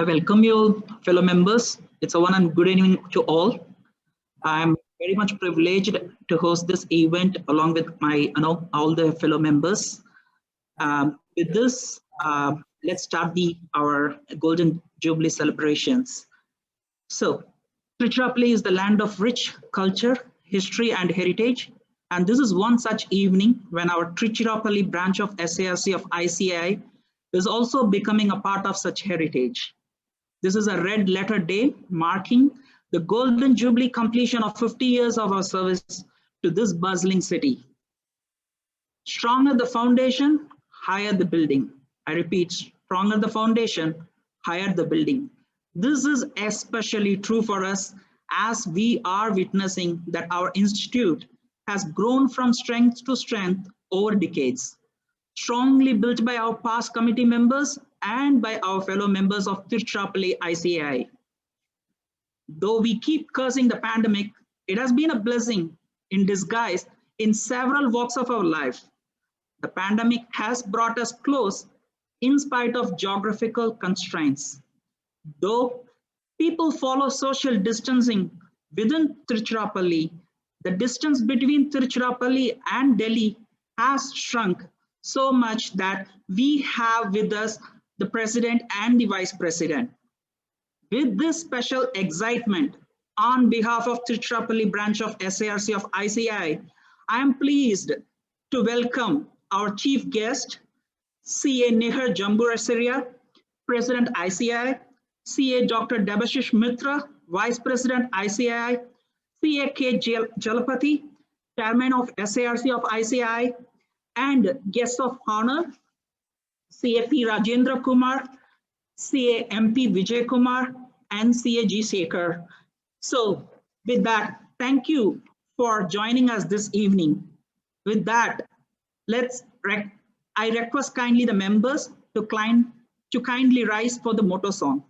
I welcome you, fellow members. It's a one and good evening to all. I'm very much privileged to host this event along with my, all the fellow members. With this, let's start our Golden Jubilee celebrations. So, Tiruchirappalli is the land of rich culture, history, and heritage. And this is one such evening when our Tiruchirappalli branch of SARC of ICAI is also becoming a part of such heritage. This is a red letter day marking the Golden Jubilee completion of 50 years of our service to this bustling city. Stronger the foundation, higher the building. I repeat, stronger the foundation, higher the building. This is especially true for us as we are witnessing that our institute has grown from strength to strength over decades. Strongly built by our past committee members and by our fellow members of Tiruchirappalli ICAI. Though we keep cursing the pandemic, it has been a blessing in disguise in several walks of our life. The pandemic has brought us close in spite of geographical constraints. Though people follow social distancing within Tiruchirappalli, the distance between Tiruchirappalli and Delhi has shrunk so much that we have with us the President and the Vice President. With this special excitement, on behalf of Tiruchirappalli branch of SARC of ICAI, I am pleased to welcome our chief guest, CA Nihar Jamburasiria, President ICAI, CA Dr. Debashish Mitra, Vice President ICAI, CA K. Jalapati, Chairman of SARC of ICAI, and guests of honor, CA P. Rajendra Kumar, CA MP Vijay Kumar, and CA G. Sekhar. So with that, thank you for joining us this evening. With that, I request kindly the members to kindly rise for the motto song.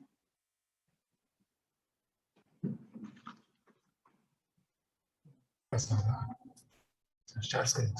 Start screen.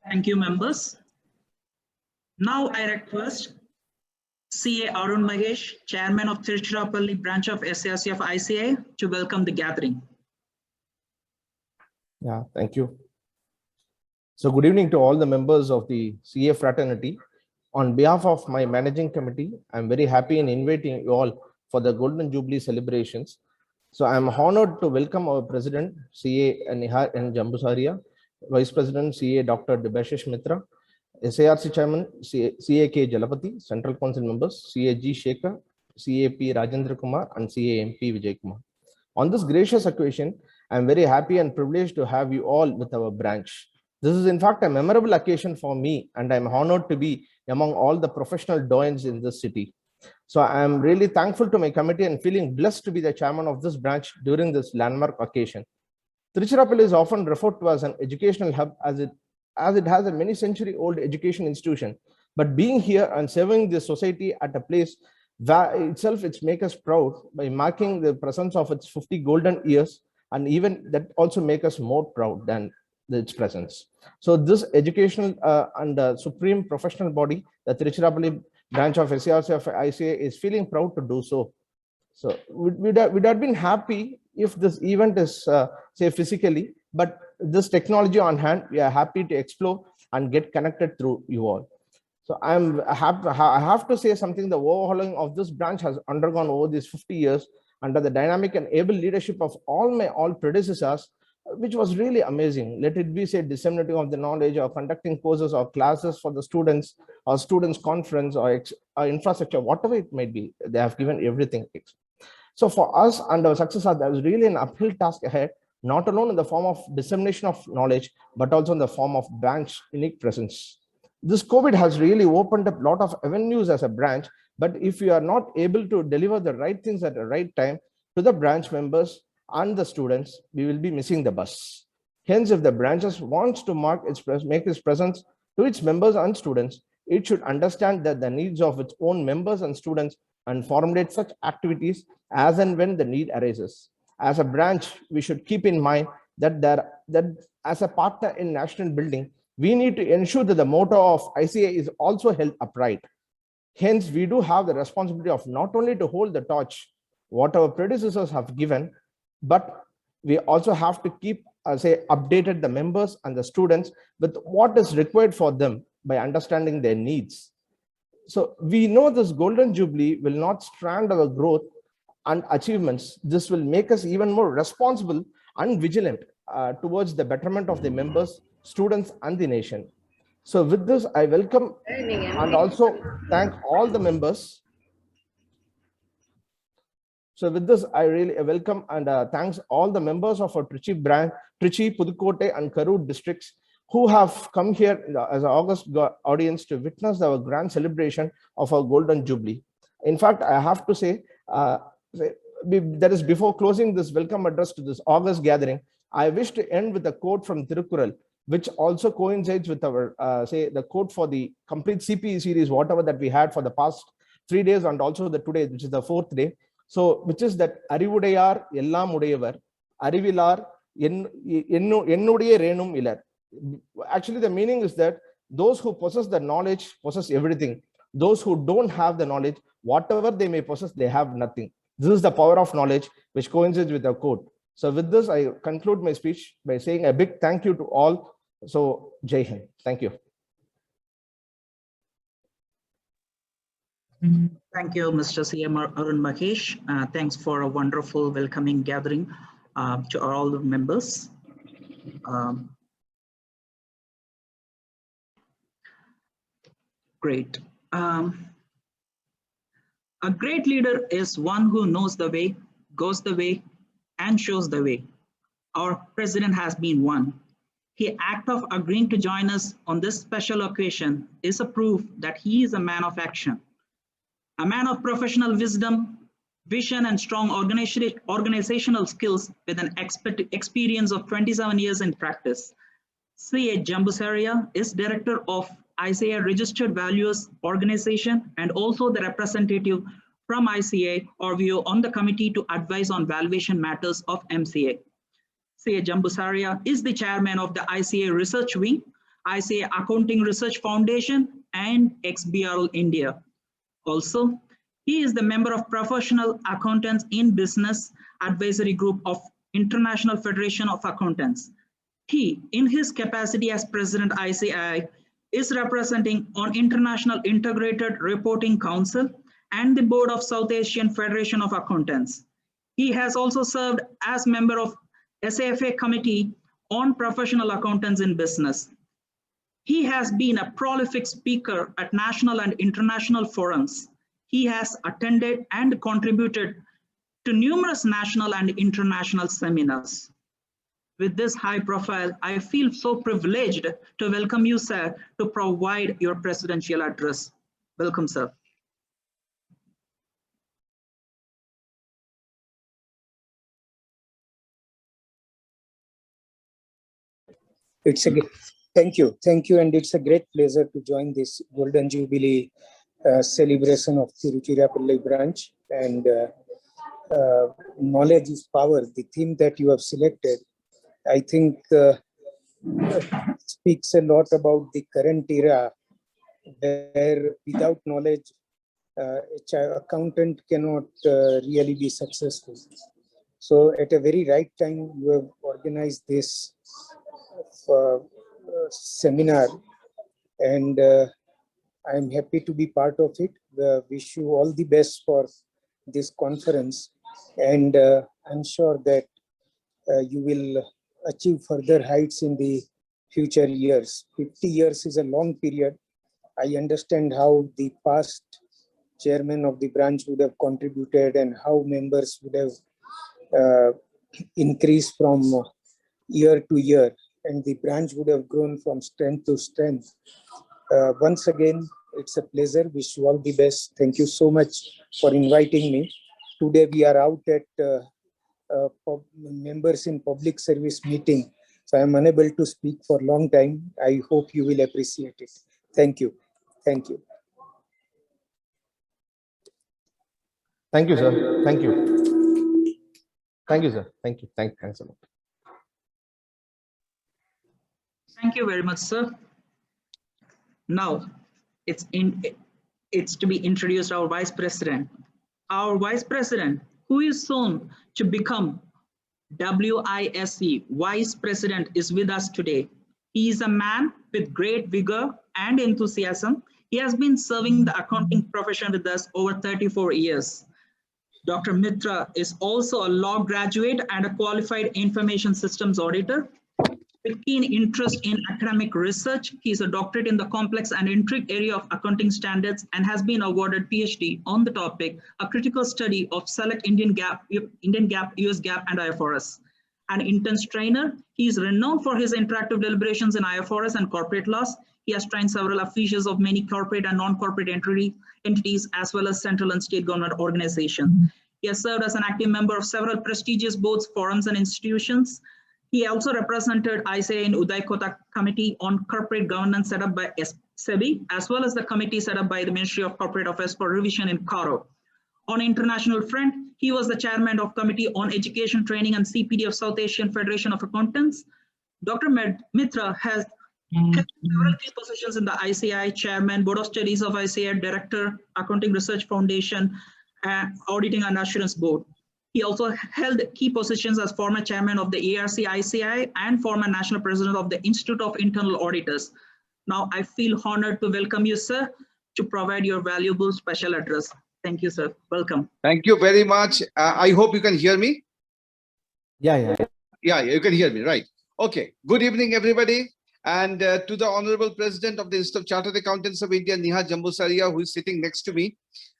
Thank you, members. Now I request CA Arun Mahesh, Chairman of Tiruchirappalli branch of SARC of ICAI, to welcome the gathering. Yeah, thank you. So good evening to all the members of the CA fraternity. On behalf of my managing committee, I'm very happy in inviting you all for the Golden Jubilee celebrations. So I'm honored to welcome our President, CA Nihar N. Jamburasiria, Vice President, CA Dr. Debashish Mitra, SARC Chairman, CA K. Jalapati, Central Council members, CA G. Sekhar, CA P. Rajendra Kumar, and CA MP Vijay Kumar. On this gracious occasion, I'm very happy and privileged to have you all with our branch. This is in fact a memorable occasion for me, and I'm honored to be among all the professional doyens in this city. So I'm really thankful to my committee and feeling blessed to be the chairman of this branch during this landmark occasion. Tiruchirappalli is often referred to as an educational hub as it has a many century old education institution. But being here and serving the society at a place that itself it makes us proud by marking the presence of its 50 golden years, and even that also make us more proud than its presence. So this educational and supreme professional body, the Tiruchirappalli branch of SCRC of ICA, is feeling proud to do so. So we'd have been happy if this event is say physically, but this technology on hand, we are happy to explore and get connected through you all. So I have to say something. The overhauling of this branch has undergone over these 50 years under the dynamic and able leadership of all predecessors, which was really amazing. Let it be say disseminating of the knowledge or conducting courses or classes for the students or students conference or infrastructure, whatever it might be. They have given everything. So for us and our successor, there is really an uphill task ahead, not alone in the form of dissemination of knowledge, but also in the form of branch unique presence. This COVID has really opened up a lot of avenues as a branch, but if you are not able to deliver the right things at the right time to the branch members and the students, we will be missing the bus. Hence, if the branches wants to make its presence to its members and students, it should understand that the needs of its own members and students and formulate such activities as and when the need arises. As a branch, we should keep in mind that as a partner in national building, we need to ensure that the motto of ICA is also held upright. Hence, we do have the responsibility of not only to hold the torch, what our predecessors have given, but we also have to keep, updated the members and the students with what is required for them by understanding their needs. So we know this Golden Jubilee will not strand our growth and achievements. This will make us even more responsible and vigilant towards the betterment of the members, students, and the nation. So with this, I welcome and also thank all the members. So with this, I really welcome and thanks all the members of our Trichy branch, Trichy, Pudukkottai, and Karur districts who have come here as an August audience to witness our grand celebration of our Golden Jubilee. In fact, I have to say, that is before closing this welcome address to this August gathering, I wish to end with a quote from Tirukkural, which also coincides with our, the quote for the complete CPE series, whatever that we had for the past 3 days and also the today, which is the 4th day. So, which is that Arivudayar Ellam Udayavar, Arivilar Ennudiye Renum Ilar. Actually, the meaning is that those who possess the knowledge possess everything. Those who don't have the knowledge, whatever they may possess, they have nothing. This is the power of knowledge, which coincides with the quote. So with this, I conclude my speech by saying a big thank you to all. So, Jai Hind. Thank you. Thank you, Mr. CM Arun Mahesh. Thanks for a wonderful welcoming gathering to all the members. Great. A great leader is one who knows the way, goes the way, and shows the way. Our president has been one. His act of agreeing to join us on this special occasion is a proof that he is a man of action, a man of professional wisdom, vision, and strong organizational skills with an experience of 27 years in practice. C.A. Jambusaria is director of ICA Registered Values Organization and also the representative from ICA or VO on the committee to advise on valuation matters of MCA. C.A. Jambusaria is the chairman of the ICA Research Wing, ICA Accounting Research Foundation, and XBRL India. Also, he is the member of Professional Accountants in Business Advisory Group of International Federation of Accountants. He, in his capacity as President ICI, is representing on International Integrated Reporting Council and the Board of South Asian Federation of Accountants. He has also served as member of SAFA Committee on Professional Accountants in Business. He has been a prolific speaker at national and international forums. He has attended and contributed to numerous national and international seminars. With this high profile, I feel so privileged to welcome you, sir, to provide your presidential address. Welcome, sir. Thank you, and it's a great pleasure to join this Golden Jubilee celebration of Tiruchirappalli branch. And knowledge is power. The theme that you have selected, I think, speaks a lot about the current era, where without knowledge, accountant cannot really be successful. So, at a very right time, you have organized this seminar, and I'm happy to be part of it. Wish you all the best for this conference, and I'm sure that you will achieve further heights in the future years. 50 years is a long period. I understand how the past chairman of the branch would have contributed and how members would have increased from year to year, and the branch would have grown from strength to strength. Once again, it's a pleasure. Wish you all the best. Thank you so much for inviting me. Today we are out at members in public service meeting, so I am unable to speak for a long time. I hope you will appreciate it. Thank you. Thank you. Thank you, sir. Thank you. Thank you, sir. Thank you. Thanks a lot. Thank you very much, sir. Now, it's to be introduced our Vice President. Our Vice President, who is soon to become WISE Vice President, is with us today. He is a man with great vigor and enthusiasm. He has been serving the accounting profession with us over 34 years. Dr. Mitra is also a law graduate and a qualified information systems auditor. With keen interest in academic research, he is a doctorate in the complex and intricate area of accounting standards and has been awarded PhD on the topic, a critical study of select Indian GAAP, US GAAP, and IFRS. An intense trainer, he is renowned for his interactive deliberations in IFRS and corporate laws. He has trained several officials of many corporate and non-corporate entities, as well as central and state government organizations. He has served as an active member of several prestigious boards, forums, and institutions. He also represented ICA in Uday Kotak Committee on Corporate Governance set up by SEBI, as well as the committee set up by the Ministry of Corporate Affairs for revision in Cairo. On international front, he was the chairman of Committee on Education, Training, and CPD of South Asian Federation of Accountants. Dr. Mitra has held several key positions in the ICI, chairman, Board of Studies of ICI, director, Accounting Research Foundation, Auditing and Assurance Board. He also held key positions as former chairman of the ARC-ICI and former national president of the Institute of Internal Auditors. Now, I feel honored to welcome you, sir, to provide your valuable special address. Thank you, sir. Welcome. Thank you very much. I hope you can hear me. Yeah, you can hear me, right? Okay. Good evening, everybody. And to the Honorable President of the Institute of Chartered Accountants of India, Neha Jambusaria, who is sitting next to me.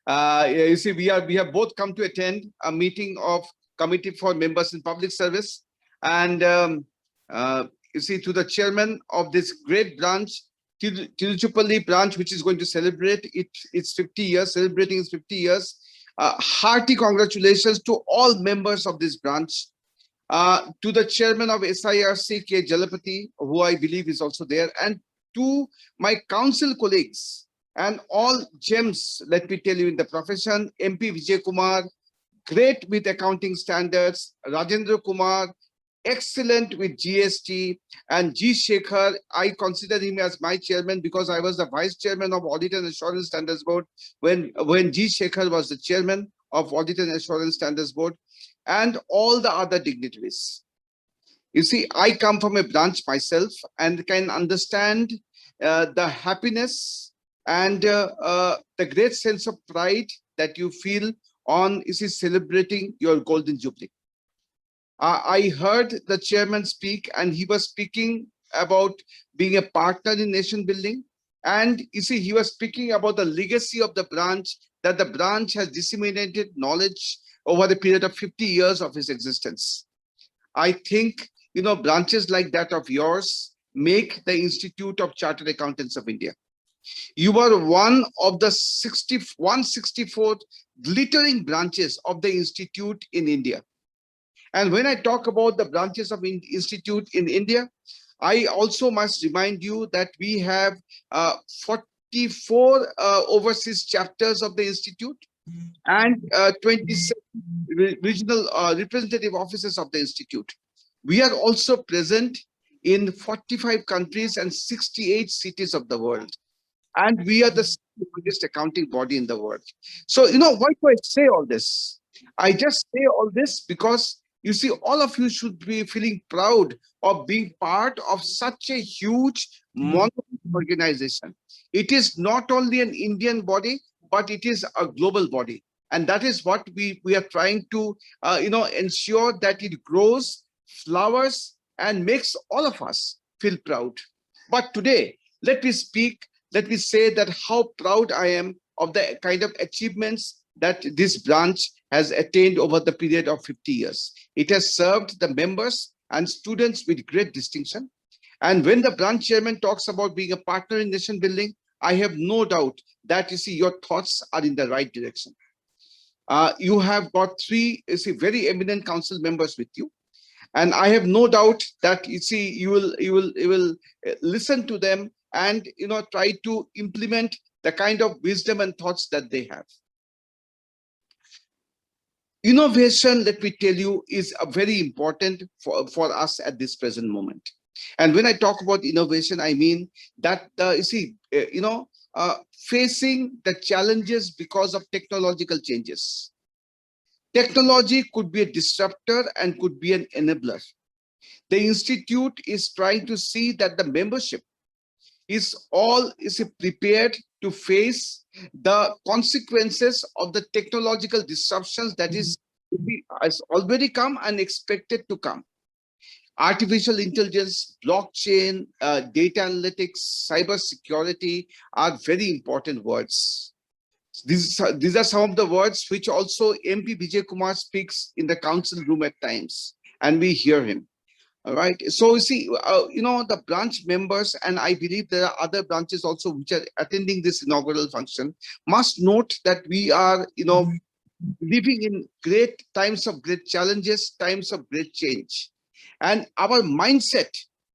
You see, we have both come to attend a meeting of Committee for Members in Public Service. And you see, to the chairman of this great branch, Tiruchirappalli branch, which is going to celebrate its 50 years, celebrating its 50 years. Hearty congratulations to all members of this branch. To the chairman of SIRC, K. Jalapati, who I believe is also there, and to my council colleagues and all gems, let me tell you, in the profession, MP Vijay Kumar, great with accounting standards, Rajendra Kumar, excellent with GST, and G. Shekhar, I consider him as my chairman because I was the vice chairman of Audit and Assurance Standards Board when G. Shekhar was the chairman of Audit and Assurance Standards Board, and all the other dignitaries. You see, I come from a branch myself and can understand the happiness and the great sense of pride that you feel on celebrating your Golden Jubilee. I heard the chairman speak, and he was speaking about being a partner in nation building. And you see, he was speaking about the legacy of the branch, that the branch has disseminated knowledge over the period of 50 years of its existence. I think, branches like that of yours make the Institute of Chartered Accountants of India. You are one of the 164th glittering branches of the Institute in India. And when I talk about the branches of Institute in India, I also must remind you that we have 44 overseas chapters of the Institute and 27 regional representative offices of the Institute. We are also present in 45 countries and 68 cities of the world. And we are the biggest accounting body in the world. So, why do I say all this? I just say all this because you see, all of you should be feeling proud of being part of such a huge monolithic organization. It is not only an Indian body, but it is a global body. And that is what we are trying to, ensure that it grows, flowers, and makes all of us feel proud. But today, let me say that how proud I am of the kind of achievements that this branch has attained over the period of 50 years. It has served the members and students with great distinction. And when the branch chairman talks about being a partner in nation building, I have no doubt that your thoughts are in the right direction. You have got three very eminent council members with you. And I have no doubt that you will listen to them and try to implement the kind of wisdom and thoughts that they have. Innovation, let me tell you, is very important for us at this present moment. And when I talk about innovation, I mean that facing the challenges because of technological changes. Technology could be a disruptor and could be an enabler. The Institute is trying to see that the membership is prepared to face the consequences of the technological disruptions that has already come and expected to come. Artificial intelligence, blockchain, data analytics, cyber security are very important words. These are some of the words which also MP Vijay Kumar speaks in the council room at times, and we hear him. All right. So you see, the branch members, and I believe there are other branches also which are attending this inaugural function, must note that we are, living in great times of great challenges, times of great change. And our mindset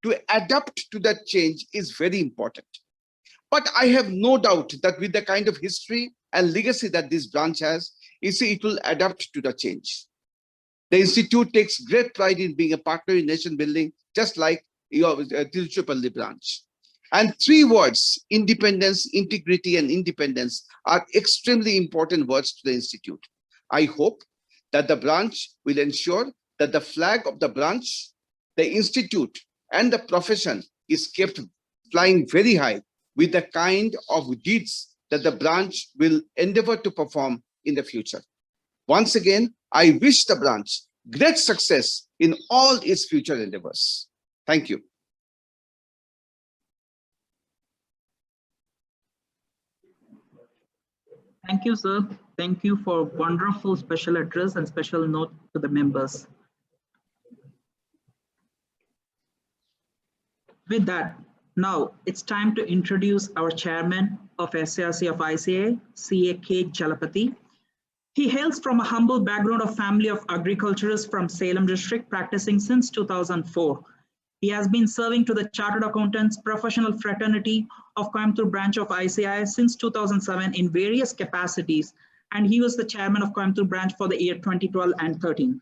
to adapt to that change is very important. But I have no doubt that with the kind of history and legacy that this branch has, it will adapt to the change. The Institute takes great pride in being a partner in nation building, just like your Tiruchirappalli branch. And three words, independence, integrity, and independence, are extremely important words to the Institute. I hope that the branch will ensure that the flag of the branch, the Institute, and the profession is kept flying very high with the kind of deeds that the branch will endeavor to perform in the future. Once again, I wish the branch great success in all its future endeavors. Thank you. Thank you, sir. Thank you for wonderful special address and special note to the members. With that, now it's time to introduce our chairman of SARC of ICA, CA K. Jalapati. He hails from a humble background of family of agriculturists from Salem district, practicing since 2004. He has been serving to the Chartered Accountants Professional Fraternity of Coimbatore branch of ICI since 2007 in various capacities, and he was the chairman of Coimbatore branch for the year 2012 and 13.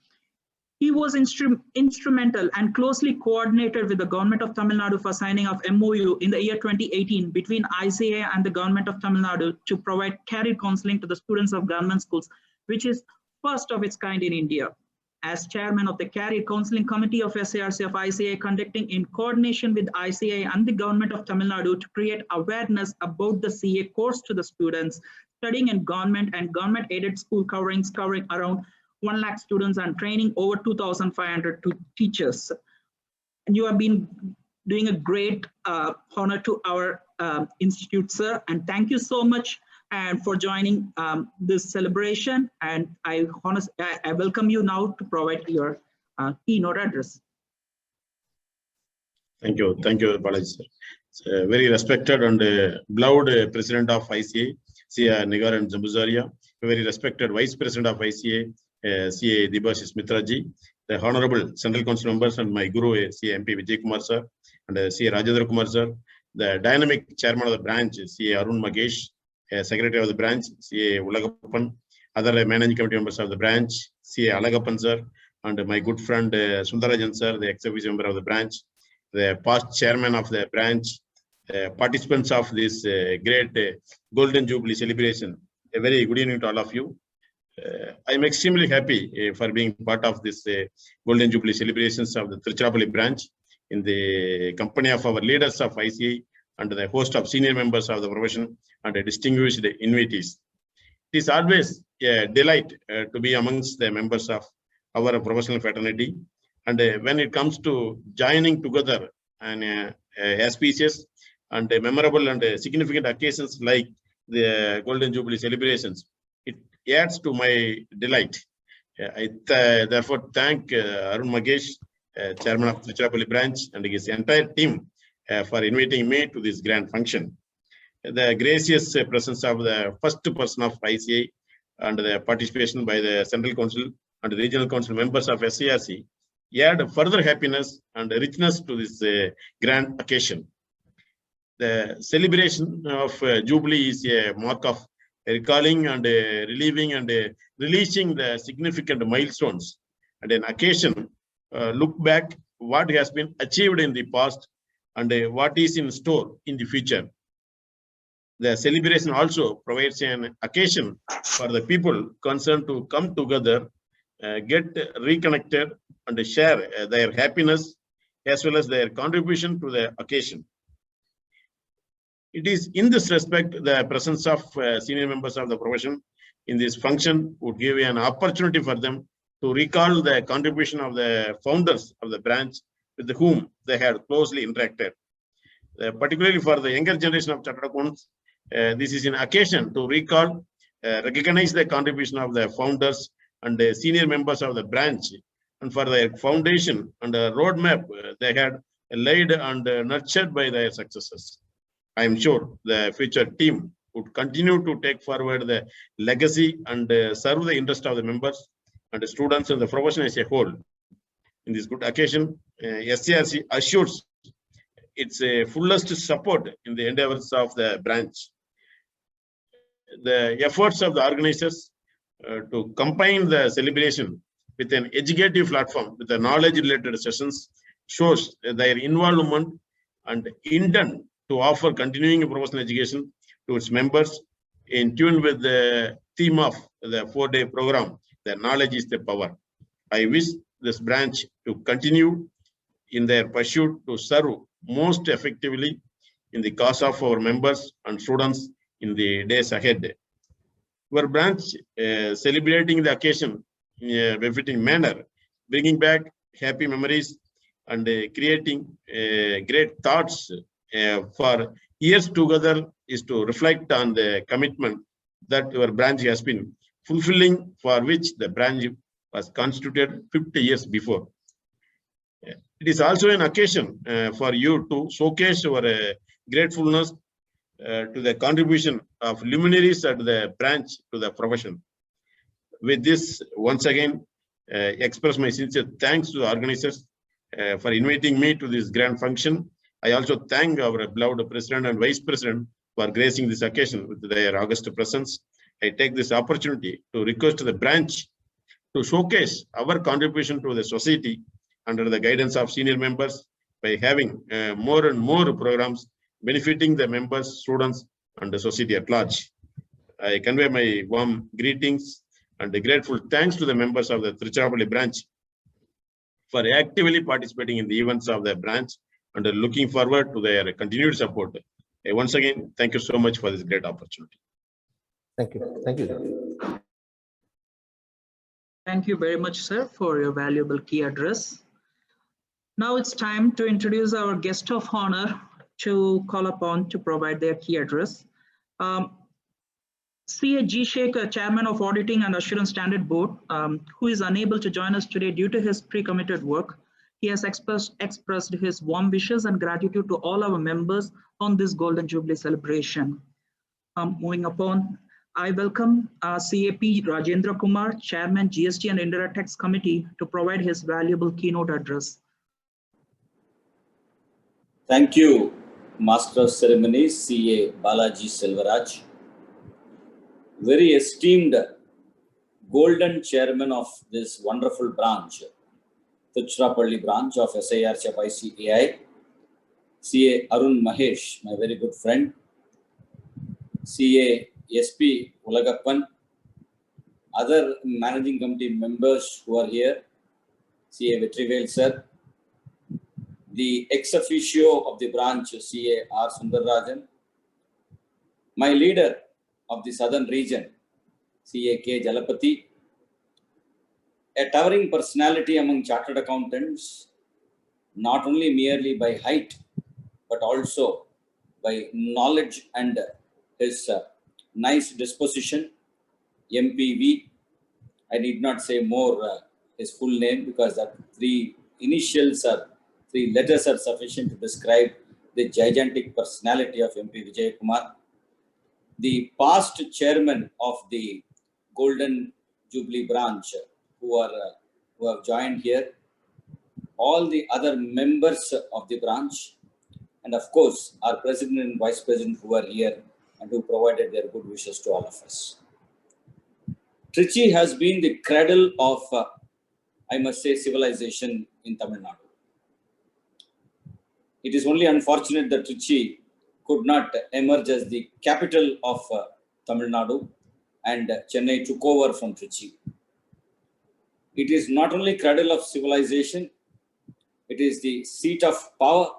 He was instrumental and closely coordinated with the government of Tamil Nadu for signing of MOU in the year 2018 between ICA and the government of Tamil Nadu to provide career counseling to the students of government schools, which is first of its kind in India. As chairman of the Career Counseling Committee of SARC of ICA, conducting in coordination with ICA and the government of Tamil Nadu to create awareness about the CA course to the students studying in government and government-aided school covering around 1 lakh students and training over 2,500 teachers. And you have been doing a great honor to our institute, sir. And thank you so much and for joining this celebration. And I welcome you now to provide your keynote address. Thank you, Balaji sir. Very respected and beloved President of ICA, CA Nigar and Jambuzaria, very respected Vice President of ICA, CA Debashis Mitraji, the Honorable Central Council members and my Guru, CA MP Vijay Kumar sir, and CA Rajendra Kumar sir, the dynamic Chairman of the branch, CA Arun Magesh, Secretary of the branch, CA Ulagappan, other Managing Committee members of the branch, CA Alagappan sir, and my good friend Sundarajan sir, the ex-officio member of the branch, the past chairman of the branch, participants of this great Golden Jubilee celebration. A very good evening to all of you. I'm extremely happy for being part of this Golden Jubilee celebrations of the Charitable branch in the company of our leaders of ICA and the host of senior members of the profession and distinguished invitees. It is always a delight to be amongst the members of our professional fraternity. And when it comes to joining together and auspicious and memorable and significant occasions like the Golden Jubilee celebrations, it adds to my delight. I therefore thank Arun Magesh, Chairman of the Charitable branch, and his entire team for inviting me to this grand function. The gracious presence of the first person of ICA and the participation by the Central Council and Regional Council members of SCRC add further happiness and richness to this grand occasion. The celebration of Jubilee is a mark of recalling and reliving and releasing the significant milestones and an occasion look back what has been achieved in the past and what is in store in the future. The celebration also provides an occasion for the people concerned to come together, get reconnected and share their happiness as well as their contribution to the occasion. It is in this respect the presence of senior members of the profession in this function would give an opportunity for them to recall the contribution of the founders of the branch with whom they had closely interacted. Particularly for the younger generation of chartered accountants, this is an occasion to recall, recognize the contribution of the founders and the senior members of the branch, and for their foundation and the roadmap they had laid and nurtured by their successors. I am sure the future team would continue to take forward the legacy and serve the interest of the members and the students and the profession as a whole. In this good occasion, SCRC assures its fullest support in the endeavors of the branch. The efforts of the organizers to combine the celebration with an educative platform with the knowledge-related sessions shows their involvement and intent to offer continuing professional education to its members in tune with the theme of the 4-day program, the knowledge is the power. I wish this branch to continue in their pursuit to serve most effectively in the cause of our members and students in the days ahead. Our branch celebrating the occasion in a befitting manner, bringing back happy memories and creating great thoughts for years together is to reflect on the commitment that our branch has been fulfilling, for which the branch was constituted 50 years before. It is also an occasion for you to showcase your gratefulness to the contribution of luminaries at the branch to the profession. With this, once again, express my sincere thanks to the organizers for inviting me to this grand function. I also thank our beloved President and Vice President for gracing this occasion with their august presence. I take this opportunity to request the branch to showcase our contribution to the society under the guidance of senior members by having more and more programs benefiting the members, students, and the society at large. I convey my warm greetings and a grateful thanks to the members of the Charitable branch for actively participating in the events of the branch and looking forward to their continued support. Once again, thank you so much for this great opportunity. Thank you. Thank you. Thank you very much, sir, for your valuable key address. Now it's time to introduce our guest of honor to call upon to provide their key address. CA G. Shekhar, Chairman of Auditing and Assurance Standard Board, who is unable to join us today due to his pre-committed work, He has expressed his warm wishes and gratitude to all our members on this Golden Jubilee celebration. Moving upon, I welcome CAP Rajendra Kumar, Chairman GST and Indirect Tax Committee, to provide his valuable keynote address. Thank you, Master of Ceremonies, CA Balaji Selvaraj. Very esteemed Golden Chairman of this wonderful branch, Tiruchirappalli branch of SIRCHF ICAI, CA Arun Mahesh, my very good friend, CA SP Ulagappan, other managing committee members who are here, CA Vetrivel sir, the ex officio of the branch, CA R. Sundararajan, my leader of the southern region, CA K. Jalapati, a towering personality among chartered accountants, not only merely by height, but also by knowledge and his nice disposition, MPV. I need not say more his full name because that three letters are sufficient to describe the gigantic personality of MP Vijay Kumar. The past chairman of the Golden Jubilee branch who have joined here, all the other members of the branch, and of course, our president and vice president who are here and who provided their good wishes to all of us. Trichy has been the cradle of, I must say, civilization in Tamil Nadu. It is only unfortunate that Trichy could not emerge as the capital of Tamil Nadu, and Chennai took over from Trichy. It is not only cradle of civilization, it is the seat of power,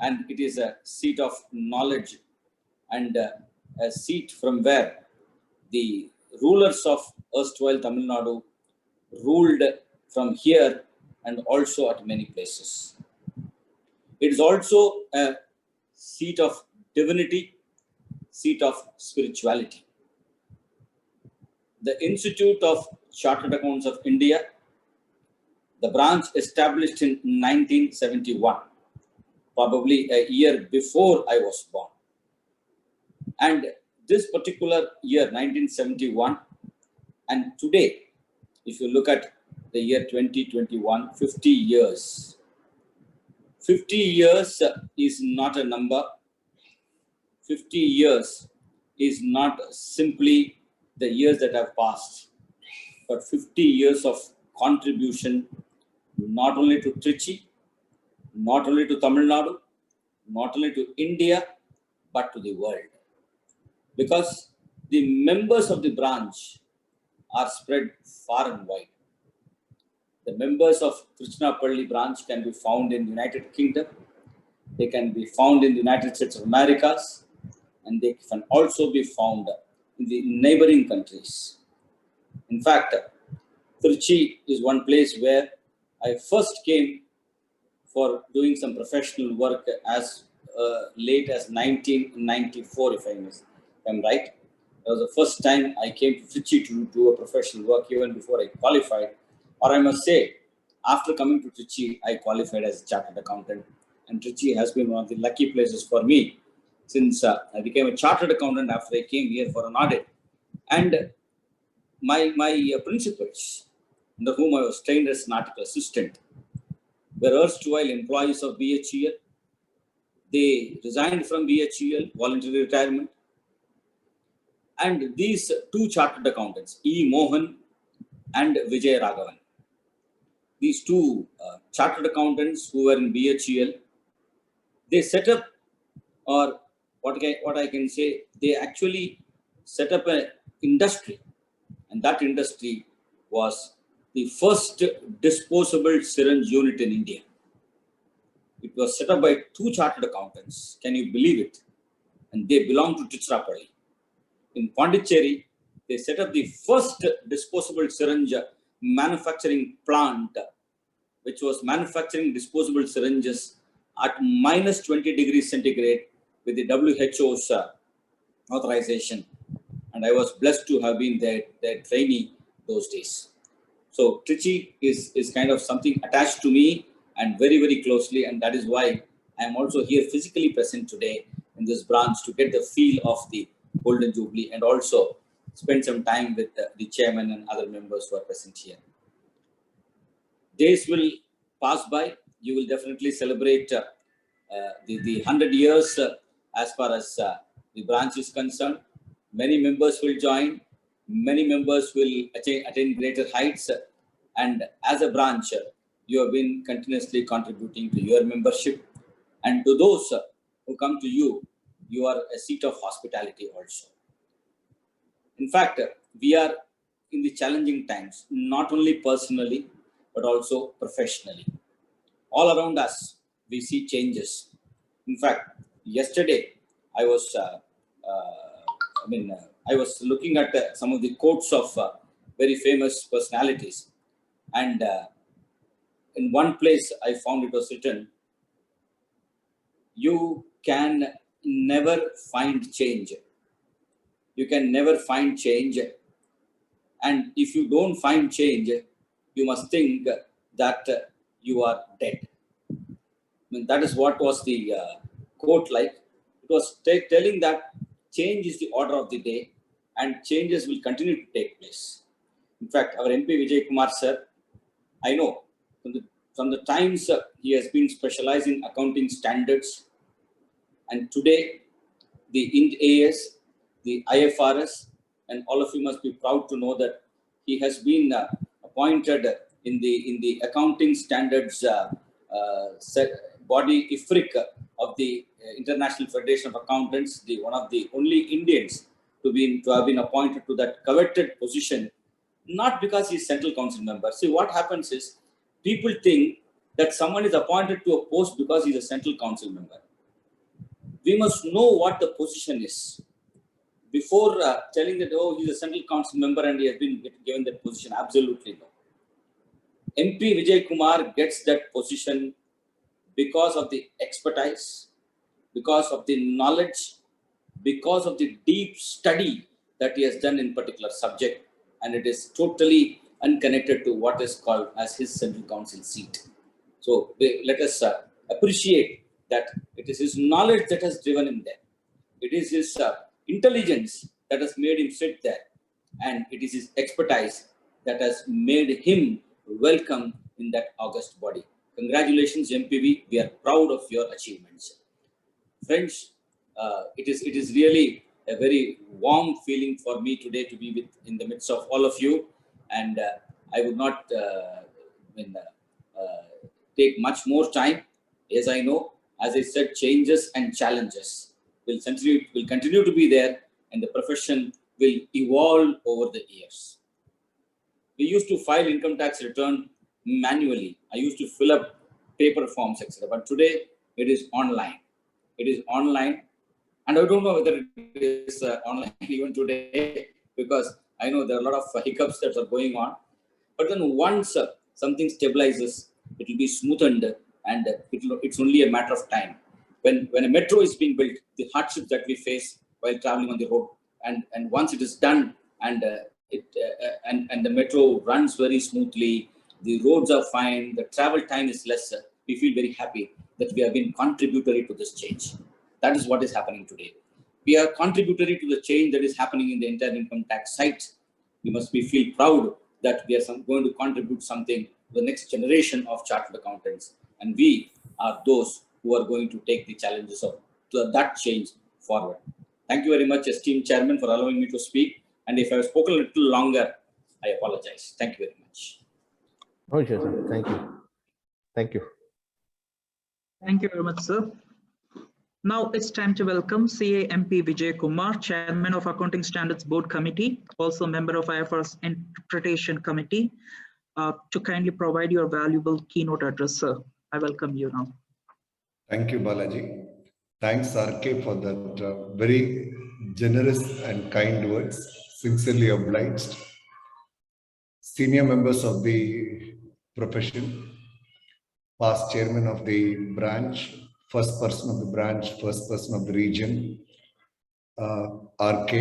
and it is a seat of knowledge, and a seat from where the rulers of erstwhile Tamil Nadu ruled from here and also at many places. It is also a seat of divinity, seat of spirituality. The Institute of Chartered Accountants of India, the branch established in 1971, probably a year before I was born. And this particular year, 1971, and today, if you look at the year 2021, 50 years. 50 years is not a number. 50 years is not simply the years that have passed, but 50 years of contribution, not only to Trichy, not only to Tamil Nadu, not only to India, but to the world. Because the members of the branch are spread far and wide. The members of Tiruchirappalli branch can be found in the United Kingdom, they can be found in the United States of Americas, and they can also be found in the neighboring countries. In fact, Trichy is one place where I first came for doing some professional work as late as 1994, if I'm right. That was the first time I came to Trichy to do a professional work, even before I qualified. Or I must say, after coming to Trichy, I qualified as a chartered accountant. And Trichy has been one of the lucky places for me, since I became a chartered accountant after I came here for an audit. And my principals, under whom I was trained as an article assistant, were erstwhile employees of BHEL. They resigned from BHEL, voluntary retirement. And these two chartered accountants, E. Mohan and Vijay Raghavan, these two chartered accountants who were in BHEL, they set up, or what I can say, they actually set up an industry, and that industry was the first disposable syringe unit in India. It was set up by two chartered accountants. Can you believe it? And they belong to Tiruchirappalli. In Pondicherry, they set up the first disposable syringe manufacturing plant, which was manufacturing disposable syringes at minus 20 degrees centigrade with the WHO's authorization. And I was blessed to have been their trainee those days. So Trichy is kind of something attached to me and very, very closely. And that is why I am also here physically present today in this branch to get the feel of the Golden Jubilee and also spend some time with the chairman and other members who are present here. Days will pass by. You will definitely celebrate the 100 years as far as the branch is concerned. Many members will join. Many members will attain greater heights. And as a branch, you have been continuously contributing to your membership. And to those who come to you, you are a seat of hospitality also. In fact, we are in the challenging times, not only personally, but also professionally. All around us, we see changes. In fact, yesterday, I was looking at some of the quotes of very famous personalities. And in one place, I found it was written, you can never find change. You can never find change. And if you don't find change, you must think that you are dead. I mean, that is what was the quote like. It was telling that change is the order of the day and changes will continue to take place. In fact, our MP Vijay Kumar sir, I know from the times he has been specializing in accounting standards, and today the Ind AS, the IFRS, and all of you must be proud to know that he has been appointed in the accounting standards body IFRIC of the International Federation of Accountants, one of the only Indians to have been appointed to that coveted position, not because he's Central Council member. See, what happens is people think that someone is appointed to a post because he's a Central Council member. We must know what the position is before telling that, oh, he's a Central Council member and he has been given that position. Absolutely no. MP Vijay Kumar gets that position because of the expertise, because of the knowledge, because of the deep study that he has done in particular subject, and it is totally unconnected to what is called as his Central Council seat. So let us appreciate that it is his knowledge that has driven him there. It is his intelligence that has made him sit there, and it is his expertise that has made him welcome in that august body. Congratulations, MPV. We are proud of your achievements. Friends, it is really a very warm feeling for me today to be in the midst of all of you. And I would not take much more time. As I know, as I said, changes and challenges will continue to be there, and the profession will evolve over the years. We used to file income tax return manually. I used to fill up paper forms, etc. But today it is online. It is online, and I don't know whether it is online even today, because I know there are a lot of hiccups that are going on. But then once something stabilizes, it will be smoothened, and it's only a matter of time. When a metro is being built, the hardships that we face while traveling on the road, and once it is done, and the metro runs very smoothly, the roads are fine, the travel time is lesser, we feel very happy that we have been contributory to this change. That is what is happening today. We are contributory to the change that is happening in the entire income tax site. We must feel proud that we are going to contribute something to the next generation of chartered accountants. And we are those who are going to take the challenges of that change forward. Thank you very much, esteemed Chairman, for allowing me to speak. And if I have spoken a little longer, I apologize. Thank you very much. Oh, sure, sir. Thank you. Thank you. Thank you very much, sir. Now it's time to welcome CA MP Vijay Kumar, Chairman of Accounting Standards Board Committee, also member of IFRS Interpretation Committee, to kindly provide your valuable keynote address, sir. I welcome you now. Thank you, Balaji. Thanks, RK, for that very generous and kind words. Sincerely obliged. Senior members of the profession, past chairman of the branch, first person of the branch, first person of the region, RK,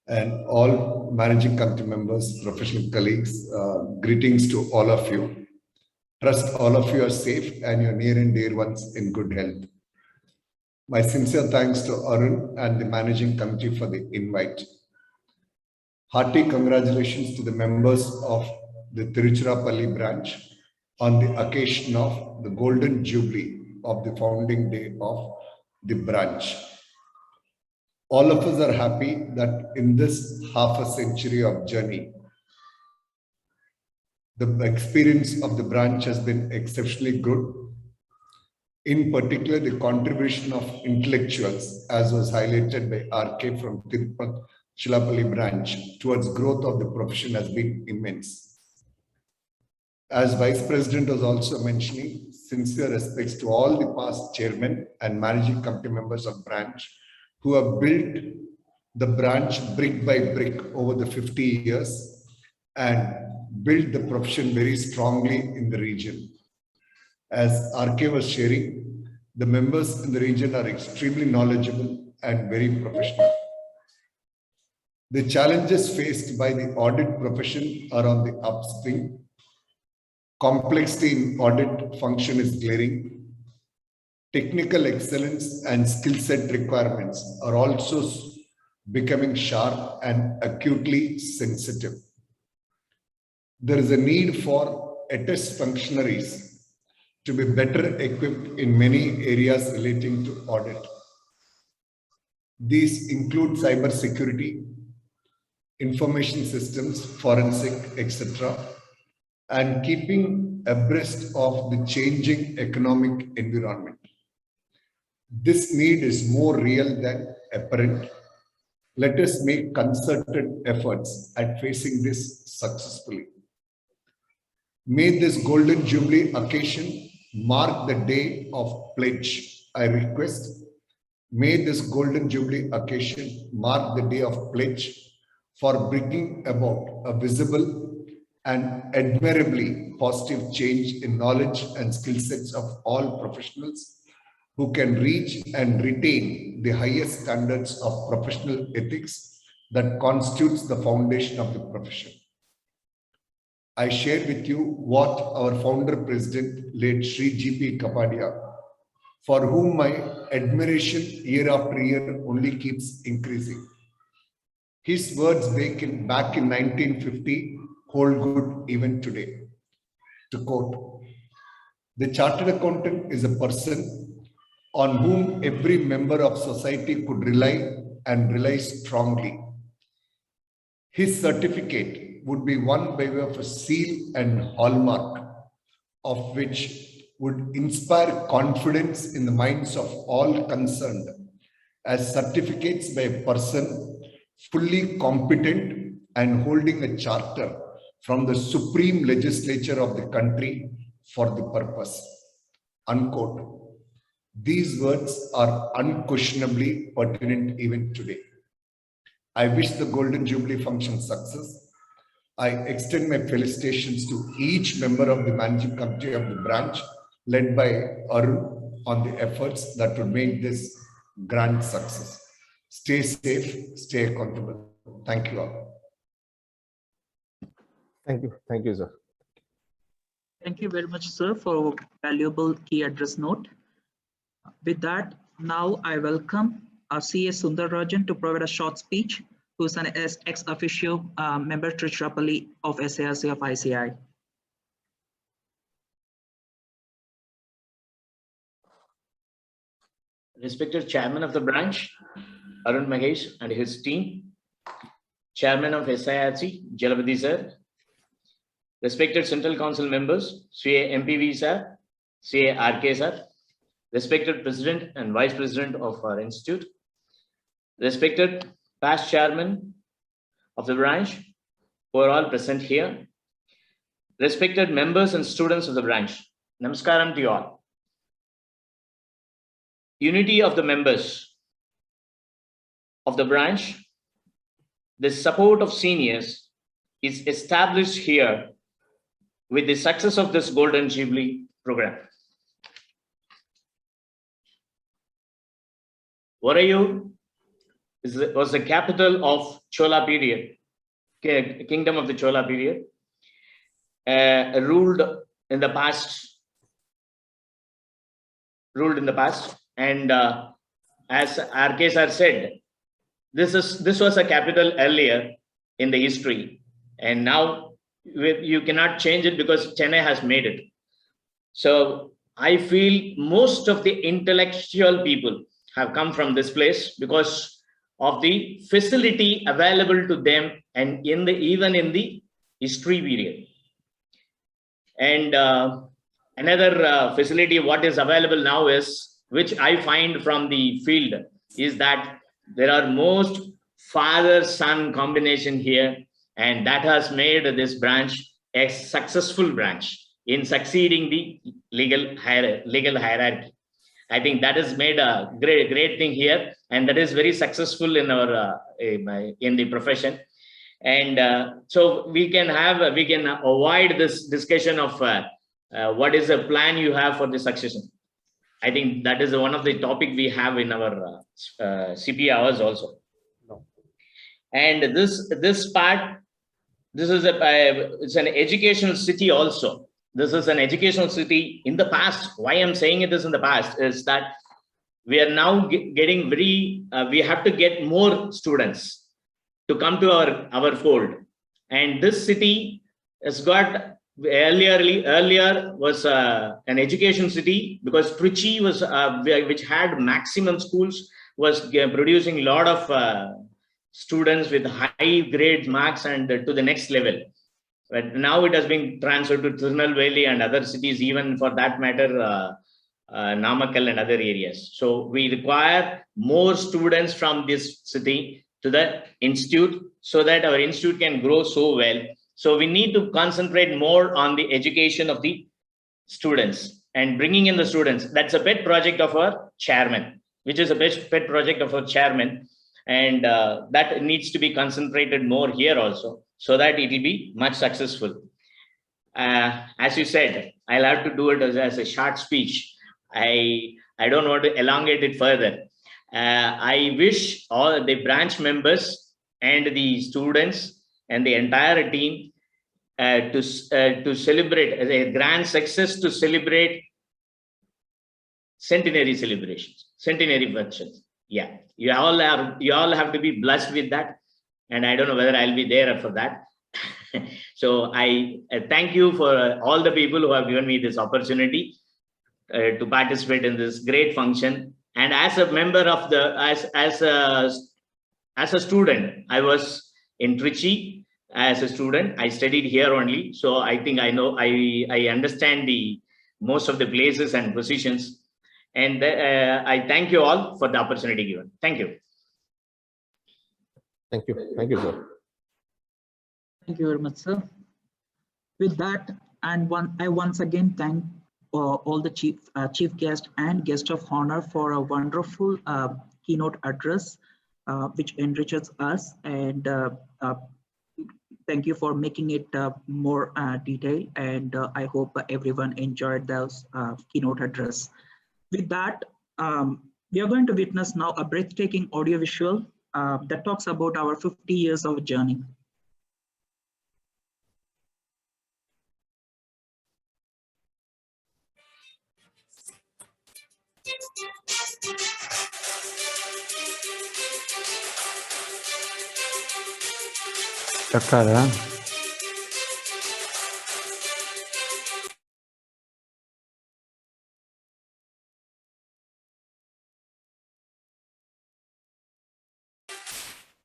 and all managing committee members, professional colleagues, greetings to all of you. Trust all of you are safe and your near and dear ones in good health. My sincere thanks to Arun and the managing committee for the invite. Hearty congratulations to the members of the Tiruchirappalli branch on the occasion of the Golden Jubilee of the founding day of the branch. All of us are happy that in this half a century of journey, the experience of the branch has been exceptionally good. In particular, the contribution of intellectuals, as was highlighted by RK from Tiruchirappalli branch, towards growth of the profession has been immense. As Vice President was also mentioning, sincere respects to all the past chairmen and managing committee members of branch who have built the branch brick by brick over the 50 years and built the profession very strongly in the region. As RK was sharing, the members in the region are extremely knowledgeable and very professional. The challenges faced by the audit profession are on the upswing. Complexity in audit function is glaring. Technical excellence and skill set requirements are also becoming sharp and acutely sensitive. There is a need for attest functionaries to be better equipped in many areas relating to audit. These include cyber security, information systems, forensic, etc., and keeping abreast of the changing economic environment. This need is more real than apparent. Let us make concerted efforts at facing this successfully. May this Golden Jubilee occasion mark the day of pledge. I request, may this Golden Jubilee occasion mark the day of pledge for bringing about a visible and admirably positive change in knowledge and skill sets of all professionals who can reach and retain the highest standards of professional ethics that constitutes the foundation of the profession. I share with you what our founder president, late Sri G.P. Kapadia, for whom my admiration year after year only keeps increasing. His words back in 1950 hold good even today. To quote, "The chartered accountant is a person on whom every member of society could rely and rely strongly. His certificate would be won by way of a seal and hallmark, of which would inspire confidence in the minds of all concerned as certificates by a person fully competent and holding a charter from the supreme legislature of the country for the purpose." Unquote. These words are unquestionably pertinent even today. I wish the Golden Jubilee function success. I extend my felicitations to each member of the managing committee of the branch led by Arun on the efforts that would make this grand success. Stay safe, stay accountable. Thank you all. Thank you. Thank you, sir. Thank you very much, sir, for valuable key address note. With that, now I welcome our CA Sundararajan to provide a short speech, who is an ex-officio member Tiruchirappalli of SARC of ICI. Respected Chairman of the branch, Arun Mahesh and his team, Chairman of SIRC, Jalapati sir, respected Central Council members, CA MPV sir, CA RK sir, respected President and Vice President of our institute, respected past Chairman of the branch, who are all present here, respected members and students of the branch, Namaskaram to you all. Unity of the members of the branch, the support of seniors is established here with the success of this Golden Jubilee program. Varayu was the capital of Chola period, kingdom of the Chola period, ruled in the past, ruled in the past. And as RK sir said, this was a capital earlier in the history, and now you cannot change it because Chennai has made it. So I feel most of the intellectual people have come from this place because of the facility available to them, and even in the history period. And another facility what is available now is, which I find from the field, is that there are most father-son combination here, and that has made this branch a successful branch in succeeding the legal hierarchy. I think that has made a great thing here, and that is very successful in our in the profession. And so we can avoid this discussion of what is the plan you have for the succession. I think that is one of the topic we have in our CP hours also. And this part, this is it's an educational city also. This is an educational city. In the past, why I'm saying it is in the past is that we are now getting we have to get more students to come to our fold. And this city has got earlier was an education city, because Trichy was which had maximum schools, was producing a lot of students with high grade marks and to the next level. But now it has been transferred to Tirunelveli and other cities, even for that matter, Namakkal and other areas. So we require more students from this city to the institute, so that our institute can grow so well. So we need to concentrate more on the education of the students and bringing in the students. That's a pet project of our chairman, which is a pet project of our chairman. And that needs to be concentrated more here also, so that it will be much successful. As you said, I'll have to do it as a short speech. I don't want to elongate it further. I wish all the branch members and the students and the entire team to celebrate a grand success, to celebrate centenary celebrations, centenary functions. Yeah, you all have to be blessed with that, and I don't know whether I'll be there for that. So I thank you for all the people who have given me this opportunity to participate in this great function. And as a member of the as a student, I was in Trichy as a student. I studied here only, so I think I know I understand the most of the places and positions. And I thank you all for the opportunity given. Thank you. Thank you, sir. Thank you very much, sir. With that, and I once again thank all the chief guest and guest of honor for a wonderful keynote address, which enriches us, and thank you for making it more detailed. And I hope everyone enjoyed those keynote address. With that, we are going to witness now a breathtaking audiovisual that talks about our 50 years of journey.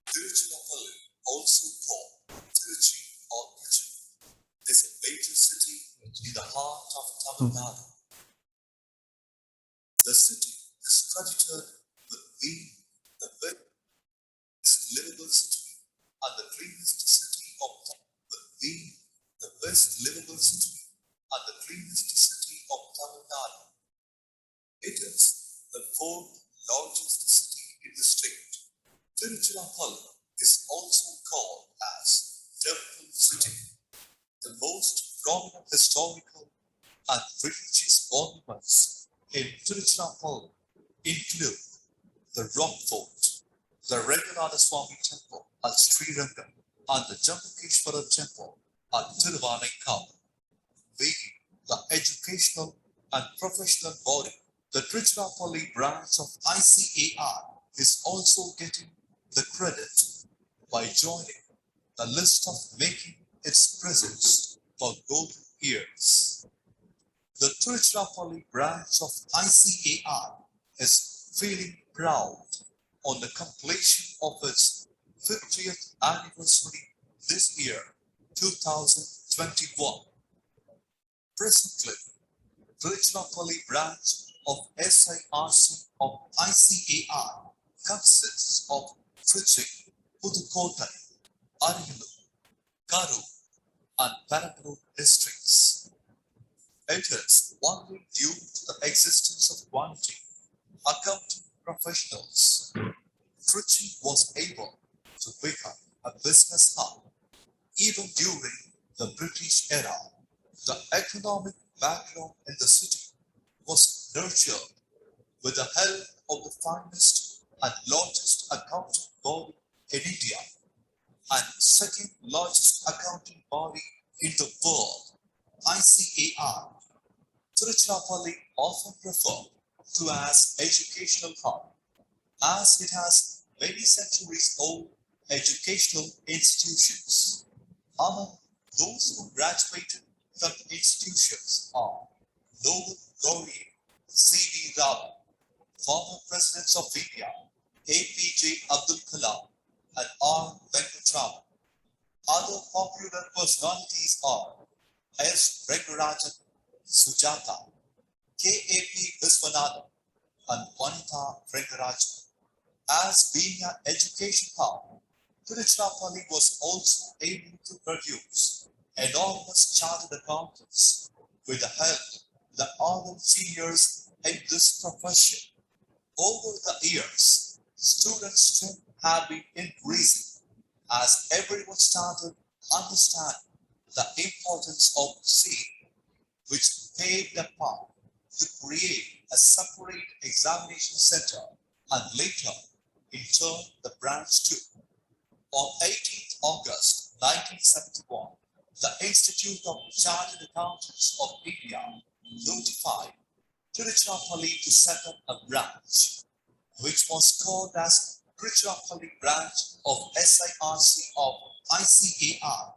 Charitable, also called Trichy or Trichy, is a major city in the heart of Tamil Nadu. The city is credited with being the best livable city and the cleanest city of Tamil Nadu. It is the fourth largest city in the state. Charitable is also called as Temple City. The most prominent historical and religious monuments in Charitable include the Rock Fort, the Ranganatha Swami Temple at Srirangam, and the Jambukeshwara Temple at Tiruvanekkavu. We the educational and professional body. The Trichinopoly branch of ICAR is also getting the credit by joining the list of making its presence for golden years. The Trichinopoly branch of ICAR is feeling proud on the completion of its 50th anniversary this year, 2021. Presently, Trichinopoly branch of SIRC of ICAR consists of Trichy, Pudukkottai, Ariyalu, Karu, and Perambur districts. It is only due to the existence of quality accounting professionals. Trichy was able to become a business hub even during the British era. The economic background in the city was nurtured with the help of the finest and largest accounting body in India and second largest accounting body in the world, ICAR. Trichinopoly often referred to as educational hub, as it has many centuries old educational institutions. Among those who graduated from institutions are Nobel laureate C.V. Rao, former presidents of India APJ Abdul Kalam and R. Venkataraman. Other popular personalities are S. Rangarajan, Sujata, K.A.P. Viswanathan, and Vanitha Rangarajan. As being an education hub, Trichinopoly was also able to produce enormous chartered accountants with the help of the ardent seniors in this profession. Over the years, student strength have been increasing as everyone started understanding the importance of seeing, which paved the path to create a separate examination center and later, in turn, the branch too. On 18th August 1971, the Institute of Chartered Accountants of India notified Trichinopoly to set up a branch, which was called as Trichinopoly branch of SIRC of ICAR,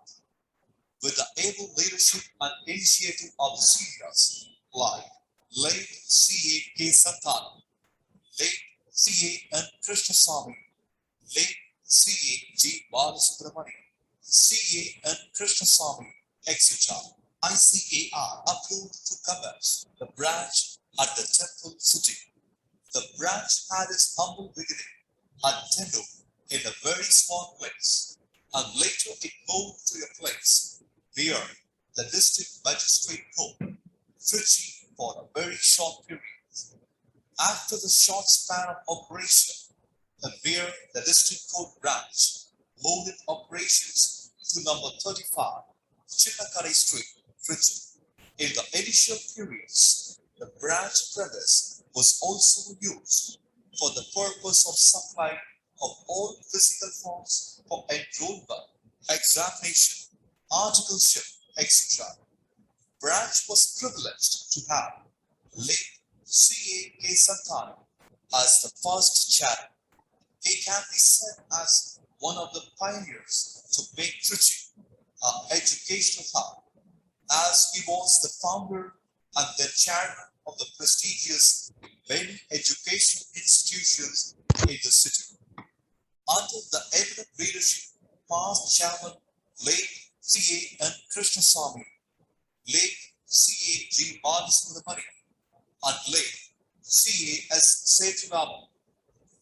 with the able leadership and initiative of seniors like late C.A. K. Santana, late C.A. N. Krishnasamy, late C.A. G. Balasubramanian, C.A. N. Krishnasamy, etc. ICAR approved to commence the branch at the Temple City. The branch had its humble beginning at Tendu in a very small place, and later it moved to a place near the district magistrate court, Trichy, for a very short period. After the short span of operation, where the district court branch moved its operations to number 35, Chinnakari Street, Trichy. In the initial periods, the branch premise was also used for the purpose of supply of all physical forms for enrollment, examination, articleship, etc. Branch was privileged to have late C.A. K. Santana as the first chairman. He can be said as one of the pioneers to make Trichy an educational hub, as he was the founder and the chairman of the prestigious many educational institutions in the city. Under the eminent leadership of past chairman late C.A. N. Krishnasamy, late C.A. G. Balasubramanian, and late C.A. S. Sethuram,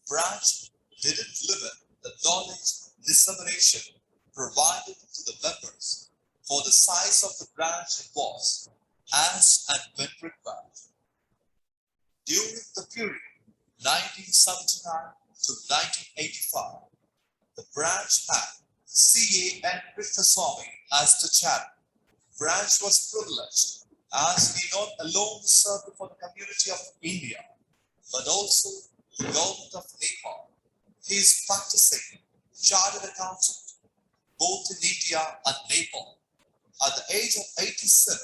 branch didn't limit the knowledge dissemination provided to the members, for the size of the branch it was, as and when required. During the period 1979 to 1985, the branch had C.A. N. Krishnasamy as the chairman. Branch was privileged as he not alone served for the community of India, but also the government of Nepal. He is practicing chartered accountant both in India and Nepal. At the age of 87,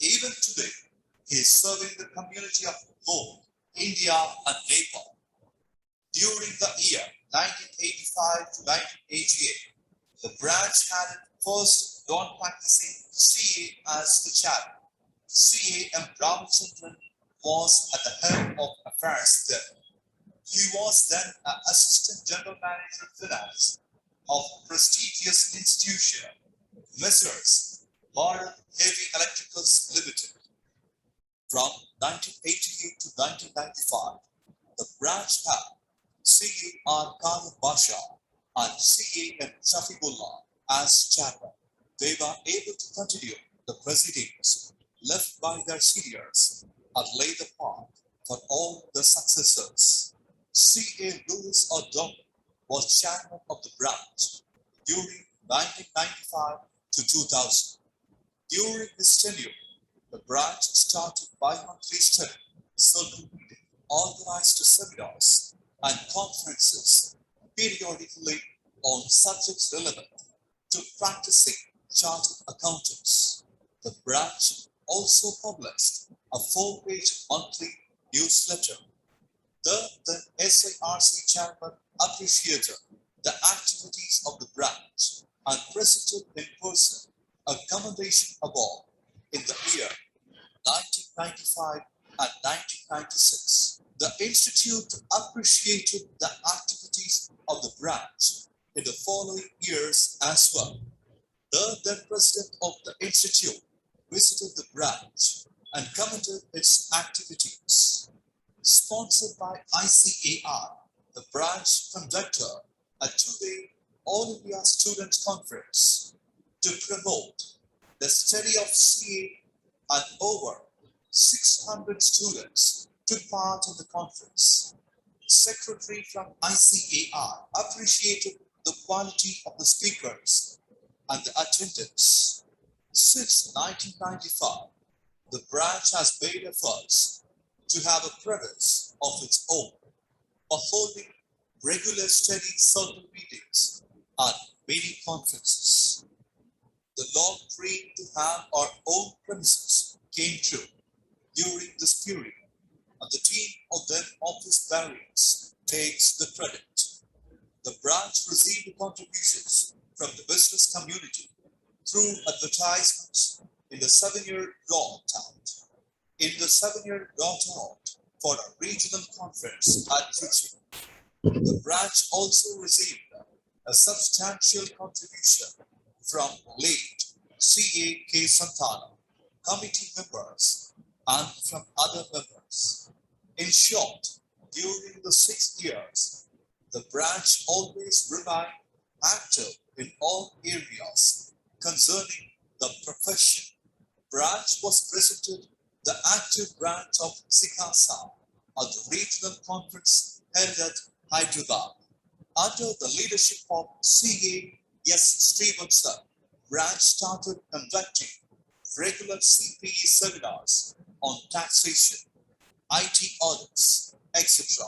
Even today, he is serving the community of both India and Nepal. During the year 1985 to 1988, the branch had its first non-practicing CA as the chairman. CA M. Ramachandran was at the helm of affairs there. He was then an assistant general manager of finance of prestigious institution, Messrs. Bharat Heavy Electricals Limited. From 1988 to 1995, the branch had CA R. Khalid Basha and CA M. Shafiqullah as chairman. They were able to continue the proceedings left by their seniors and lay the path for all the successors. C.A. Lewis O'Donnell was chairman of the branch during 1995 to 2000. During his tenure, the branch started bi-monthly study, circle meeting, organized seminars and conferences periodically on subjects relevant to practicing chartered accountants. The branch also published a 4-page monthly newsletter. The SIRC chairman appreciated the activities of the branch and presented in person a commendation award in the year 1995 and 1996. The institute appreciated the activities of the branch in the following years as well. The then president of the institute visited the branch and commended its activities. Sponsored by ICAR, the branch conducted a 2-day All India Student Conference to promote the study of CA, and over 600 students took part in the conference. Secretary from ICAR appreciated the quality of the speakers and the attendance. Since 1995, the branch has made efforts to have a presence of its own, by holding regular study circle meetings and many conferences. The long dream to have our own premises came true during this period, and the team of then office bearers takes the credit. The branch received contributions from the business community through advertisements in the 7-year law tout. In the 7-year law tout for a regional conference at Trichy, the branch also received a substantial contribution from late C.A. K. Santana, committee members, and from other members. In short, during the 6 years, the branch always remained active in all areas concerning the profession. Branch was presented the active branch of Sikasa at the regional conference held at Hyderabad. Under the leadership of C.A. S. Stevenson, branch started conducting regular CPE seminars on taxation, IT audits, etc.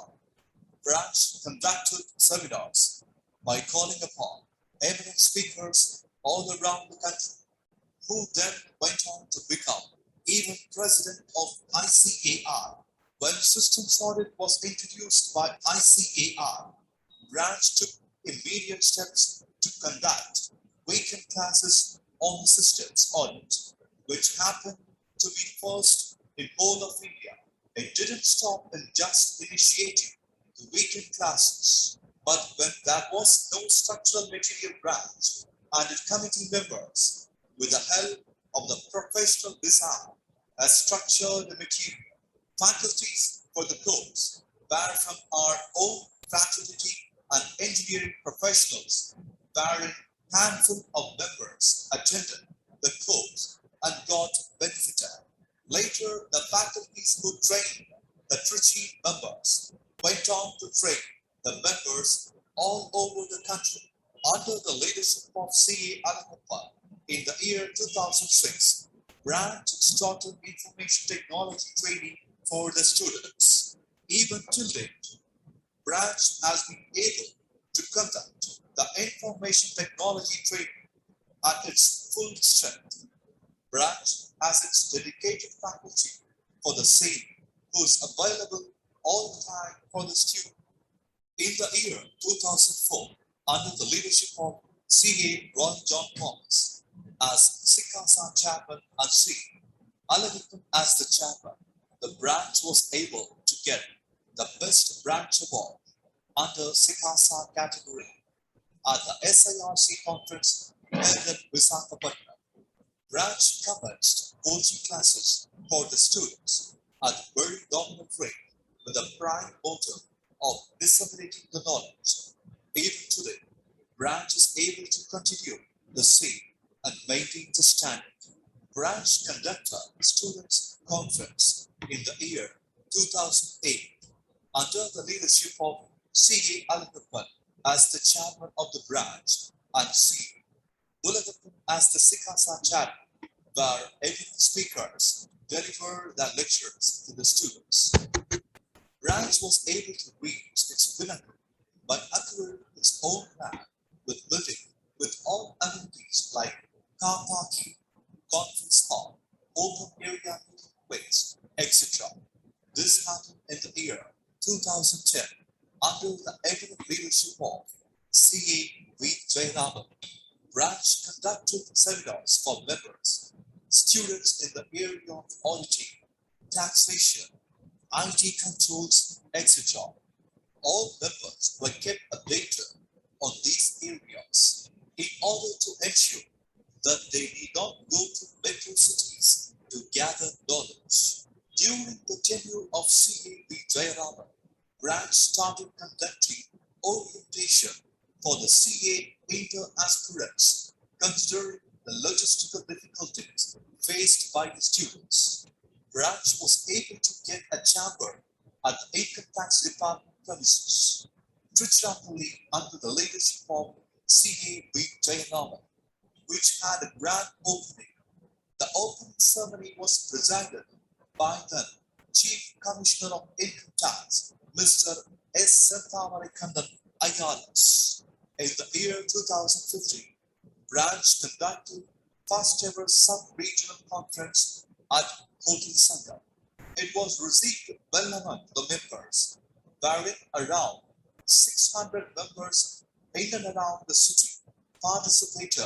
Branch conducted seminars by calling upon eminent speakers all around the country, who then went on to become even president of ICAR. When systems audit was introduced by ICAR, branch took immediate steps to conduct weekend classes on the systems audit, which happened to be first in whole of India. It didn't stop in just initiating the weekend classes, but when there was no structural material branch and its committee members, with the help of the professional design, has structured the material. Faculties for the course were from our own faculty and engineering professionals, wherein handful of members attended the course and got benefited. Later, the faculties who trained the Trichy members went on to train the members all over the country. Under the leadership of C.A. Alapappa, in the year 2006, branch started information technology training for the students. Even till date, branch has been able to conduct the information technology training at its full strength. Branch has its dedicated faculty for the same, who is available all the time for the student. In the year 2004, under the leadership of C.A. Ron John Thomas as Sikasa chairman and C. Alagipan as the chairman, the branch was able to get the Best Branch Award under Sikasa category at the SIRC conference held at Visakhapatnam. Branch commenced coaching classes for the students at a very dominant rate with a prime motive of disseminating the knowledge. Even today, Branch is able to continue the same and maintain the standard. Branch conducted students' conference in the year 2008 under the leadership of C.A. Alagipan as the chairman of the branch and C. Bulagapan as the Sikasa chairman, where eminent speakers deliver their lectures to the students. Branch was able to reach its pinnacle by acquiring its own land with living with all amenities like car parking, conference hall, open area meeting place, etc. This happened in the year 2010 under the eminent leadership of C.A. V. Jayaraman. Branch conducted seminars for members, students in the area of auditing, taxation, IT controls, etc. All members were kept updated on these areas in order to ensure that they need not go to metro cities to gather knowledge. During the tenure of C.A. V. Jayaraman, Branch started conducting orientation for the CA inter aspirants, considering the logistical difficulties faced by the students. Branch was able to get a chamber at the Income Tax Department premises, Trichapalli under the leadership of C.A. V. Jayaraman, which had a grand opening. The opening ceremony was presided by the Chief Commissioner of Income Tax, Mr. S. Santhamarikandan Ayalas. In the year 2015, Branch conducted first ever sub-regional conference at Hotel Sangam. It was received well among the members, wherein around 600 members in and around the city participated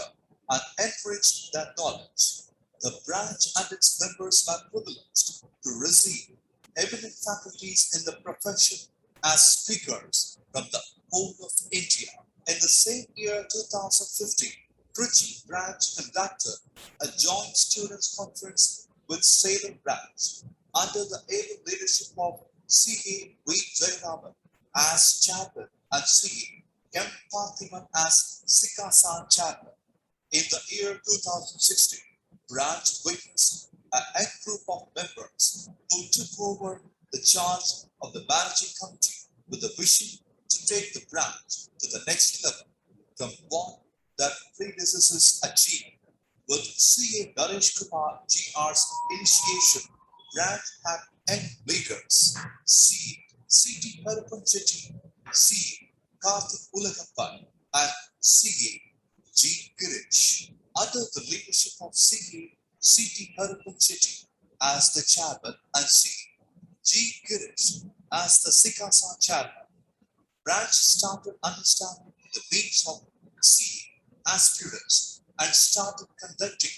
and enriched their knowledge. The branch and its members were privileged to receive eminent faculties in the profession as speakers from the whole of India. In the same year 2015, Trichy branch conducted a joint students' conference with Salem branch under the able leadership of C.A. V. Jayaraman as chairman and C.A. M. Parthiman as Sikasa chairman. In the year 2016, branch witnessed a group of members who took over the charge of the managing committee with the vision to take the branch to the next level from what their predecessors achieved. With C.A. Naresh Kumar G.R.'s initiation, branch had 10 leaders: C.T. Harappan Chetty, C. Karthik Ulagappan, and C.A. G. Girish. Under the leadership of C.T. Harappan Chetty as the chairman and C. G. Girish as the Sikasa chairman, branch started understanding the needs of C aspirants and started conducting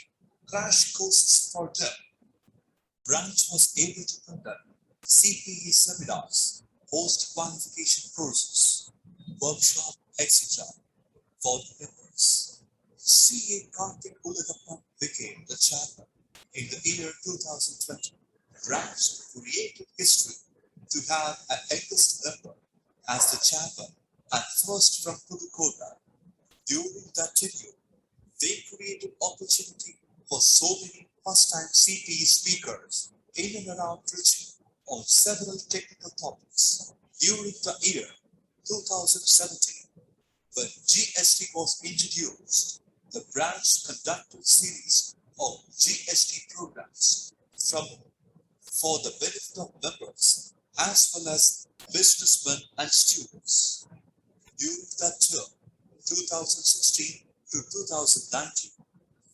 crash courses for them. Branch was able to conduct CPE seminars, post qualification courses, workshop, etc. for the members. C.A. Karthik Ulagappan became the chairman in the year 2020. Branch created history to have an youngest member as the chairman and first from Pudukkottai. During that tenure, they created opportunity for so many first-time CPE speakers in and around Trichy on several technical topics. During the year 2017, when GST was introduced, the branch conducted series of GST programs for the benefit of members as well as businessmen and students. During that term, 2016 to 2019,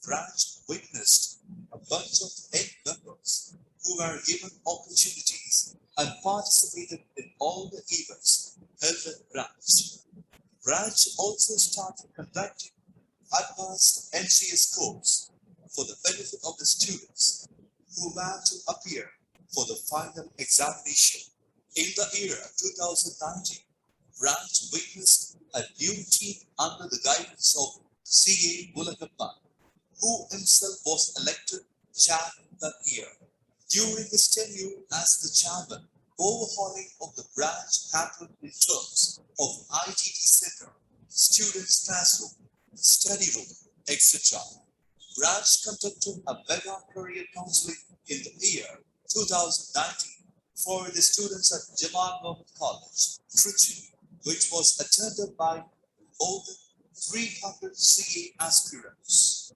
branch witnessed a bunch of 8 members who were given opportunities and participated in all the events held at branch. Branch also started conducting advanced NCS course for the benefit of the students who were to appear for the final examination. In the year 2019, Branch witnessed a new team under the guidance of CA Mulagappan, who himself was elected chairman that year. During his tenure as the chairman, overhauling of the branch happened in terms of ITT center, students' classroom, study room, etc. Branch conducted a mega career counseling in the year 2019 for the students at Jamal Mohammed College, Trichy, which was attended by more than 300 CA aspirants.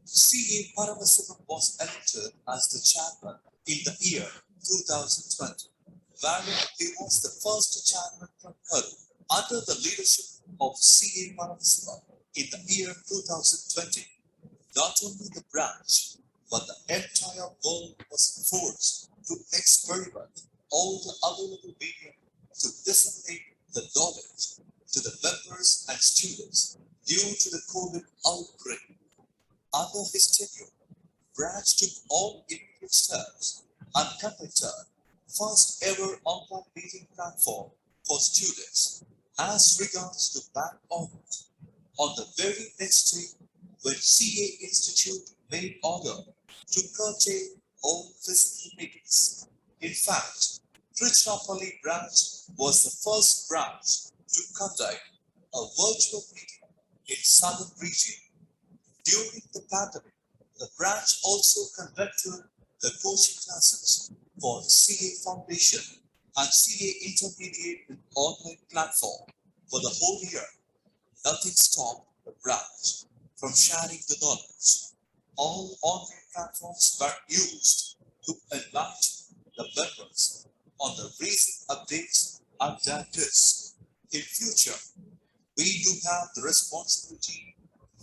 CA Paramasivam was elected as the chairman in the year 2020, wherein he was the first chairman from Karu under the leadership of CA Paramasivam in the year 2020. Not only the branch, but the entire world was forced to experiment all the available media to disseminate the knowledge to the members and students due to the COVID outbreak. Under his tenure, branch took all immediate steps and conducted first ever online meeting platform for students as regards to back audit. On the very next day, when CA Institute made order to curtail all physical meetings. In fact, Trichinopalli branch was the first branch to conduct a virtual meeting in southern region. During the pandemic, the branch also conducted the coaching classes for the CA Foundation and CA Intermediate in online platform for the whole year. Nothing stopped the branch from sharing the knowledge. All online platforms were used to enlighten the members on the recent updates at their desk. In future, we do have the responsibility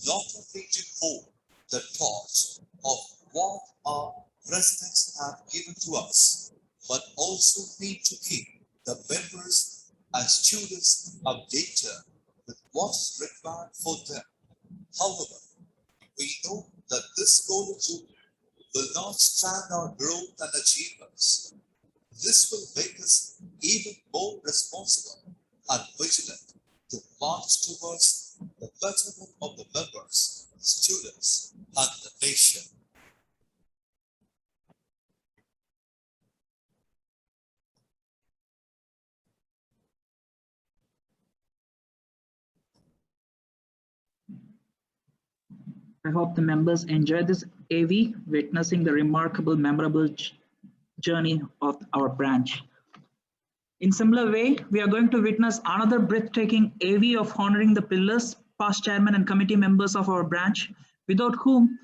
not only to hold the torch of what our residents have given to us, but also need to keep the members and students updated with what's required for them. However, we know that this golden jubilee will not stand our growth and achievements. This will make us even more responsible and vigilant to march towards the betterment of the members, students, and the nation. I hope the members enjoy this AV, witnessing the remarkable, memorable journey of our branch. In similar way, we are going to witness another breathtaking AV of honoring the pillars, past chairman and committee members of our branch, without whom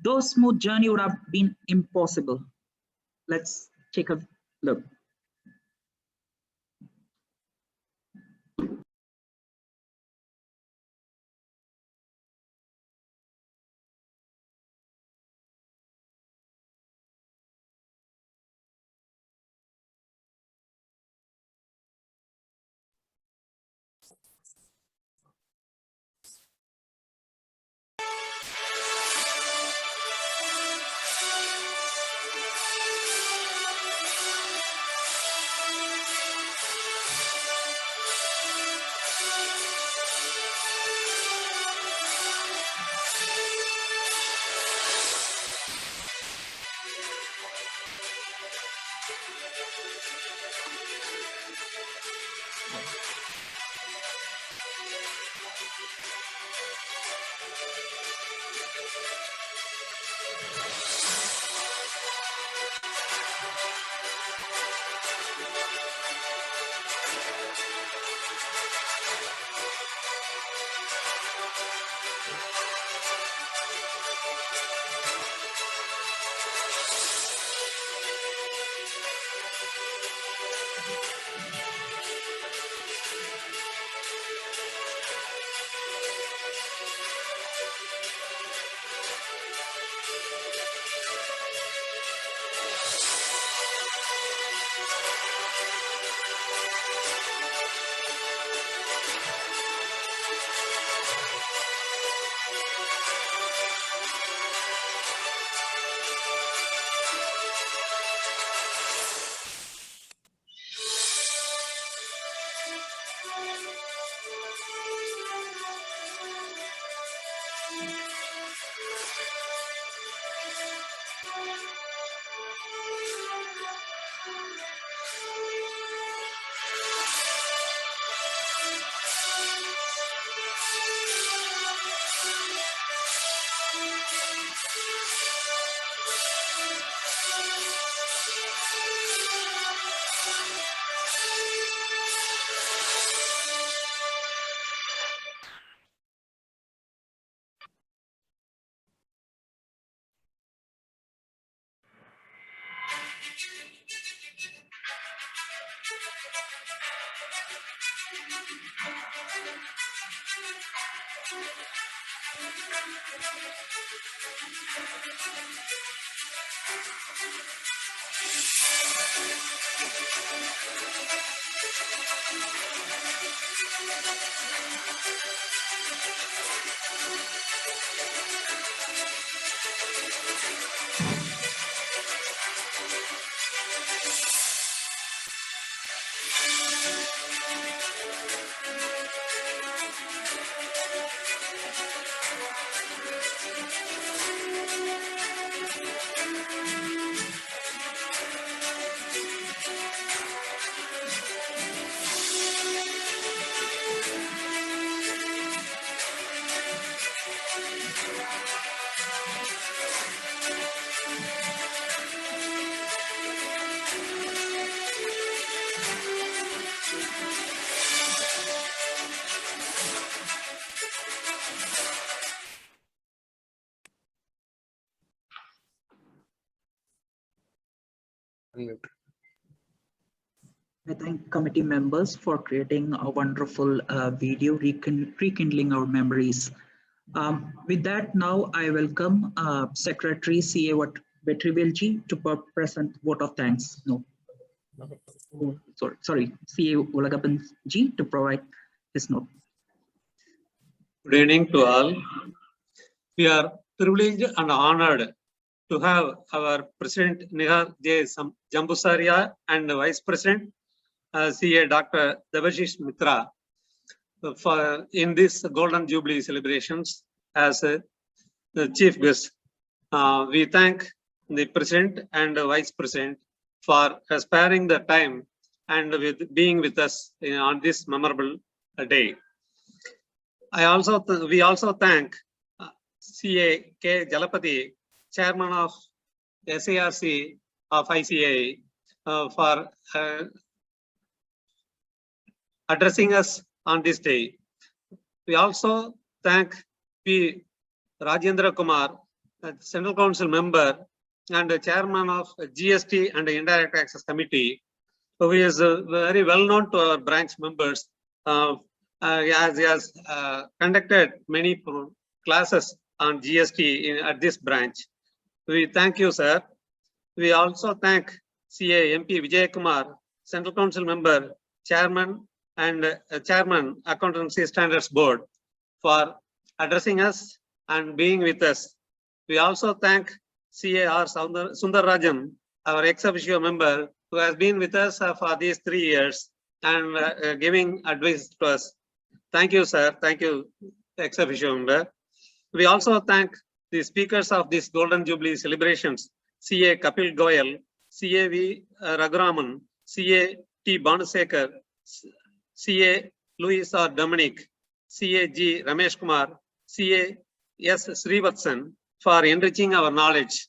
those smooth journey would have been impossible. Let's take a look. I thank committee members for creating a wonderful video rekindling our memories. With that, now I welcome Secretary CA Vetrivelji to present vote of thanks. No, sorry, CA Ulagapanji to provide his note. Good evening to all. We are privileged and honored to have our President Nihar J. Jambusaria and Vice President CA Dr. Debashish Mitra in this Golden Jubilee celebrations as the chief guest. We thank the President and Vice President for sparing the time and with being with us on this memorable day. We also thank CA K. Jalapati, Chairman of SARC of ICA, for addressing us on this day. We also thank P. Rajendra Kumar, Central Council member and the Chairman of GST and Indirect Taxes Committee, who is very well known to our branch members, as he has conducted many classes on GST at this branch. We thank you, sir. We also thank CA MP Vijay Kumar, Central Council member, Chairman and Chairman Accountancy Standards Board, for addressing us and being with us. We also thank CAR Sundararajan, our ex-officio member, who has been with us for these 3 years and giving advice to us. Thank you, sir. Thank you, ex-officio member. We also thank the speakers of this Golden Jubilee celebrations, CA Kapil Goyal, CA V Raghuraman, CA T Banasekar, CA Louis R. Dominic, CA G. Ramesh Kumar, CA S. Srivatsan, for enriching our knowledge.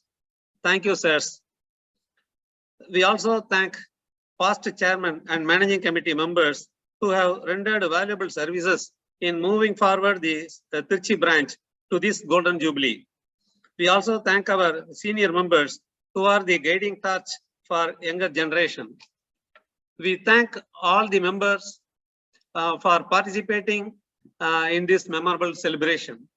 Thank you, sirs. We also thank past chairman and managing committee members who have rendered valuable services in moving forward the Trichy branch to this Golden Jubilee. We also thank our senior members who are the guiding torch for younger generation. We thank all the members for participating in this memorable celebration.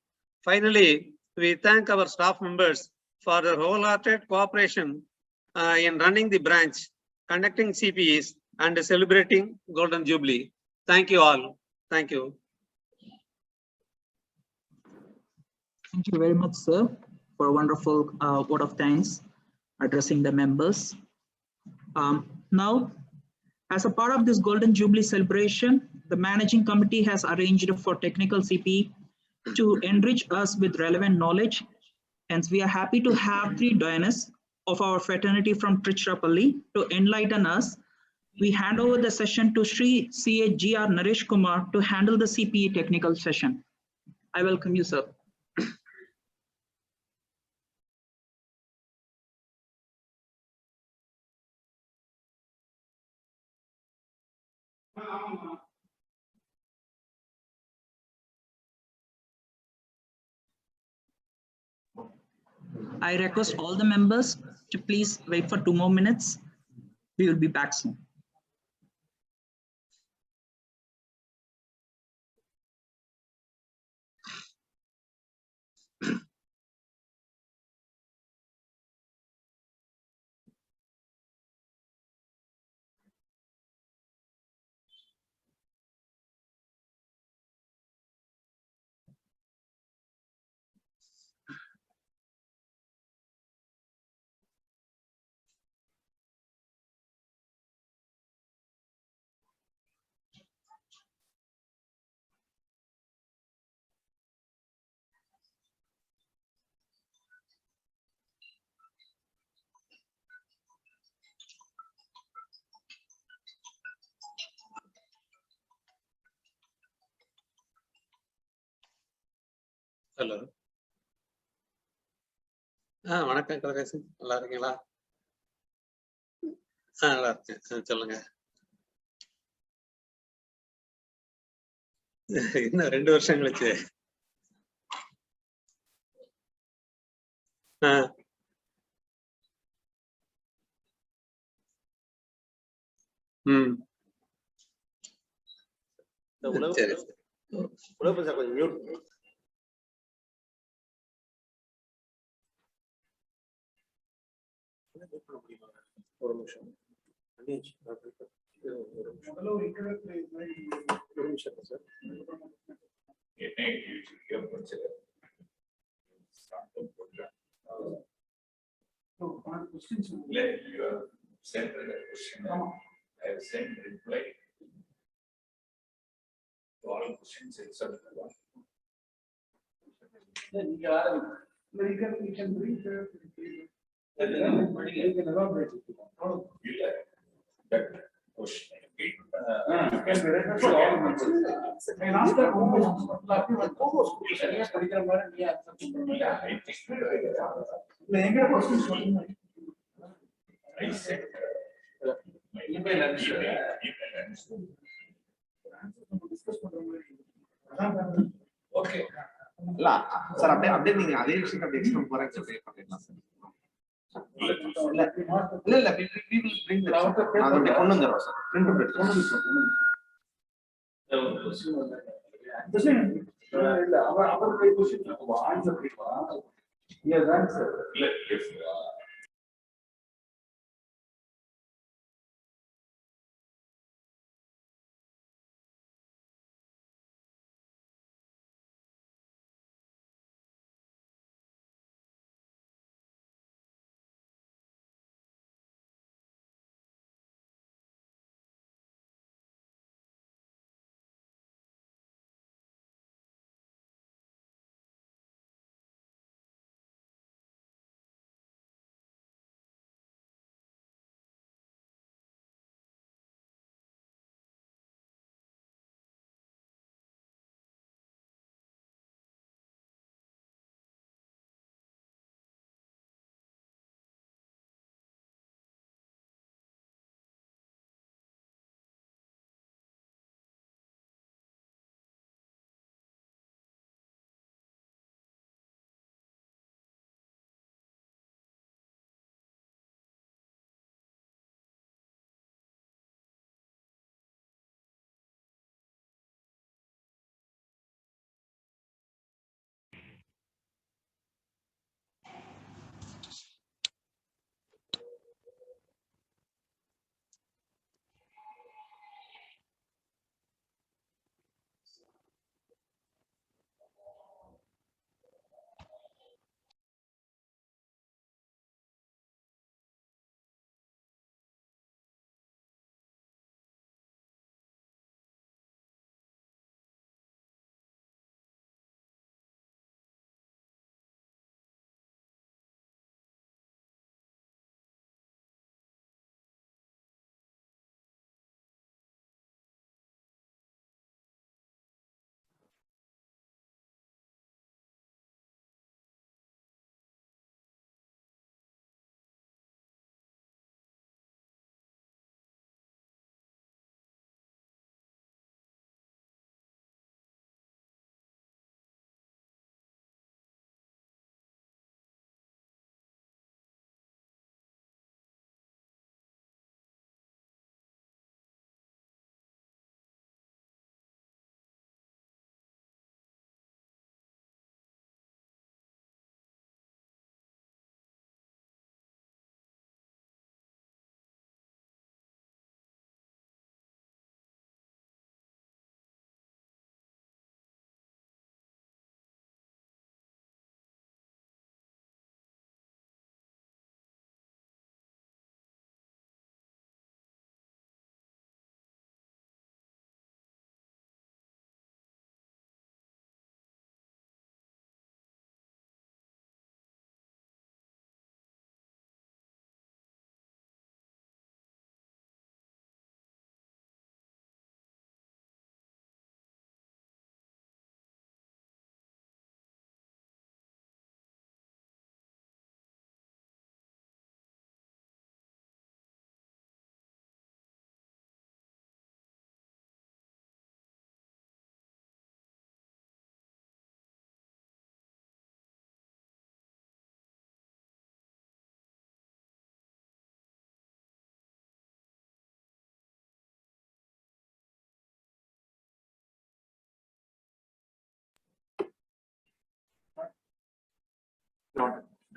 Finally, we thank our staff members for their wholehearted cooperation in running the branch, conducting CPEs, and celebrating Golden Jubilee. Thank you all. Thank you. Thank you very much, sir, for a wonderful vote of thanks addressing the members. Now, as a part of this Golden Jubilee celebration, the managing committee has arranged for technical CPE to enrich us with relevant knowledge. Hence, we are happy to have 3 donors of our fraternity from Tiruchirappalli to enlighten us. We hand over the session to Sri CA GR Naresh Kumar to handle the CPE technical session. I welcome you, sir. I request all the members to please wait for 2 more minutes. We will be back soon. Hello. வணக்கம் கதிரேசன், நல்லா இருக்கீங்களா? நல்லா இருக்கேன். சொல்லுங்க. இன்னும் 2 வருஷம் கழிச்சு. சரி. கொஞ்சம் மியூட். ஒரு நிமிஷம். Okay. சார் அப்படியே நீங்க அதே விஷயத்தை அப்படியே எக்ஸ்பிளைன் போறேன்னு சொல்லி பண்ணிடலாம் சார். இல்ல we will bring the அதோட கொண்டு வந்துறோம் சார். பிரிண்ட் எடுத்து இல்ல அவருடைய क्वेश्चन ஆன்சர் பண்ணிடுவா. yes answer.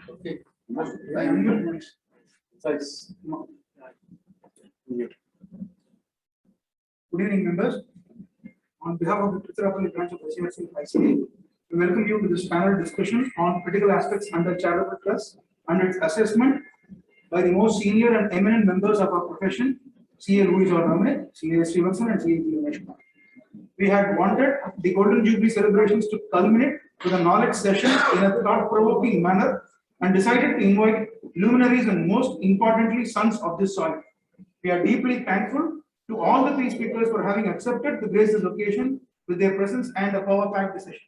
Okay. Good evening, members. On behalf of the Charitable branch of ICA, we welcome you to this panel discussion on critical aspects under charitable trust and its assessment by the most senior and eminent members of our profession, CA Louis Dominic, CA Stevenson, and CA Ramesh Kumar. We had wanted the Golden Jubilee celebrations to culminate with a knowledge session in a thought-provoking manner and decided to invite luminaries and most importantly, sons of this soil. We are deeply thankful to all the three speakers for having accepted to grace this occasion with their presence and a power-packed decision.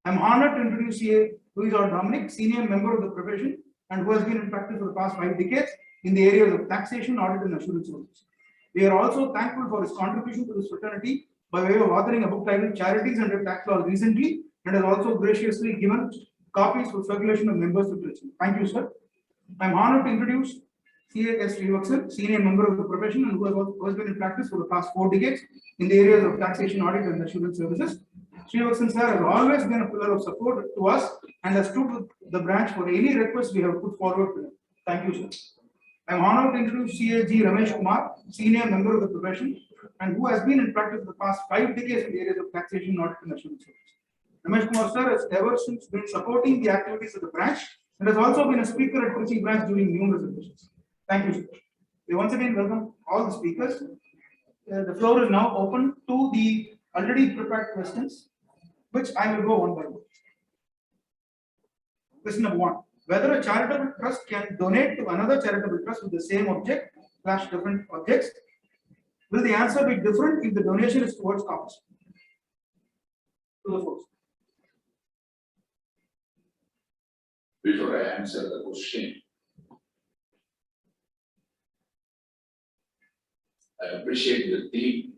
I'm honored to introduce CA Louis Dominic, senior member of the profession and who has been in practice for the past 5 decades in the areas of taxation, audit, and assurance services. We are also thankful for his contribution to this fraternity by way of authoring a book titled Charities Under Tax Law recently, and has also graciously given copies for circulation of members to the. Thank you, sir. I'm honored to introduce CA Srivasan, senior member of the profession and who has been in practice for the past 4 decades in the areas of taxation, audit, and assurance services. Srivasan sir has always been a pillar of support to us and has stood with the branch for any request we have put forward to him. Thank you, sir. I'm honored to introduce CA Ramesh Kumar, senior member of the profession and who has been in practice for the past 5 decades in the areas of taxation, audit, and assurance services. Ramesh Kumar sir has ever since been supporting the activities of the branch and has also been a speaker at Kochi branch during numerous occasions. Thank you, sir. We once again welcome all the speakers. The floor is now open to the already prepared questions, which I will go one by one. Question number 1. Whether a charitable trust can donate to another charitable trust with the same object / different objects? Will the answer be different if the donation is towards cause? To the first. Before I answer the question, I appreciate the theme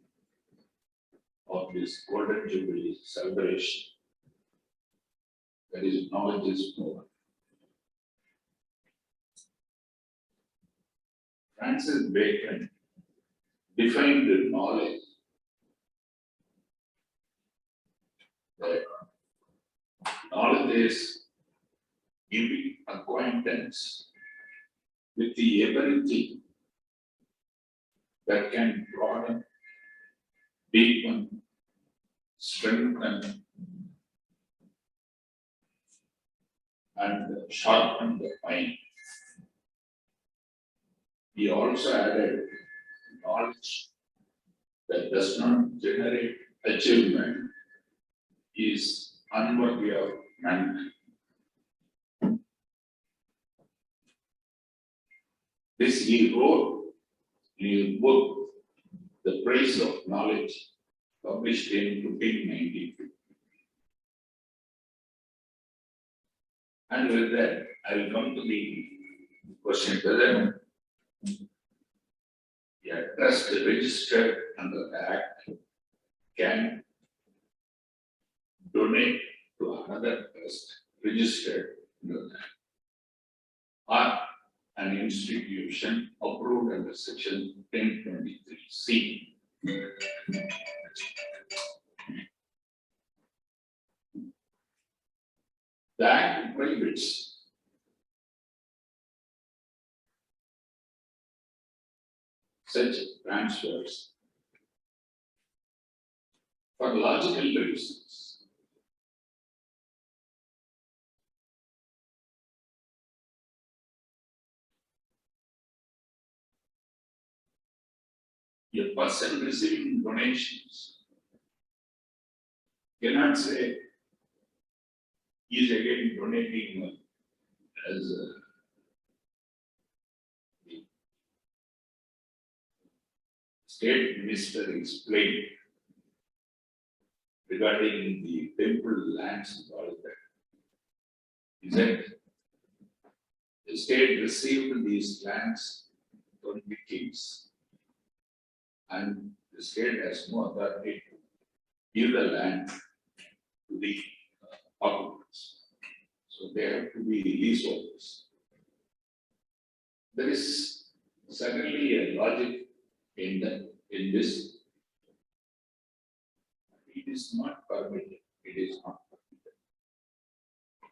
of this Golden Jubilee celebration. That is, knowledge is power. Francis Bacon defined the knowledge that knowledge is giving acquaintance with the everything that can broaden, deepen, strengthen, and sharpen the mind. He also added knowledge that does not generate achievement is unworthy of mankind. This he wrote in his book, The Praise of Knowledge, published in 1592. And with that, I will come to the question whether a trust registered under the Act can donate to another trust registered under the Act, or an institution approved under Section 1023C. The Act prohibits such transfers for logical reasons. A person receiving donations cannot say he is again donating as the state minister explained regarding the temple lands and all of that. He said the state received these lands from the kings, and the state has no authority to give the land to the occupants. So they have to be leaseholders. There is certainly a logic in this. It is not permitted. It is not permitted.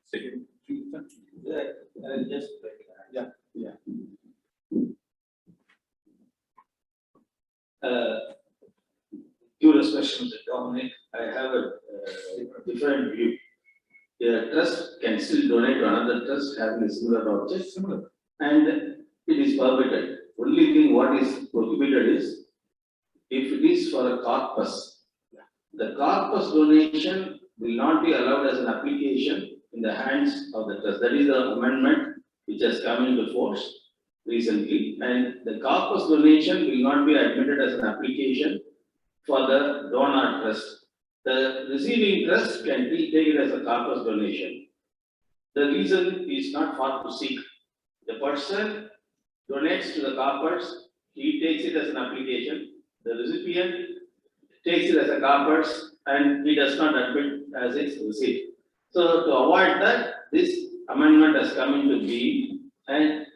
Second, Due respect to Mr. Dominic, I have a different view. The trust can still donate to another trust having a similar object, and it is permitted. Only thing what is prohibited is if it is for a corpus. The corpus donation will not be allowed as an application in the hands of the trust. That is the amendment which has come into force recently, and the corpus donation will not be admitted as an application for the donor trust. The receiving trust can take it as a corpus donation. The reason is not far to seek. The person donates to the corpus, he takes it as an application. The recipient takes it as a corpus and he does not admit as its receipt. So to avoid that, this amendment has come into being, and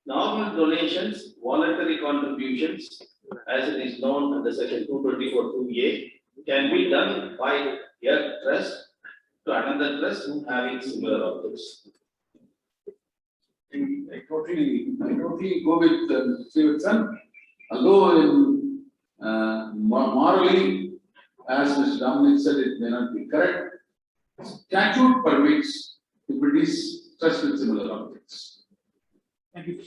normal donations, voluntary contributions, as it is known under section 224(2)(a), can be done by a trust to another trust having similar objects. I totally go with Srivatsan. Although morally, as Mr. Dominic said, it may not be correct. Statute permits if it is trust with similar objects. Thank you.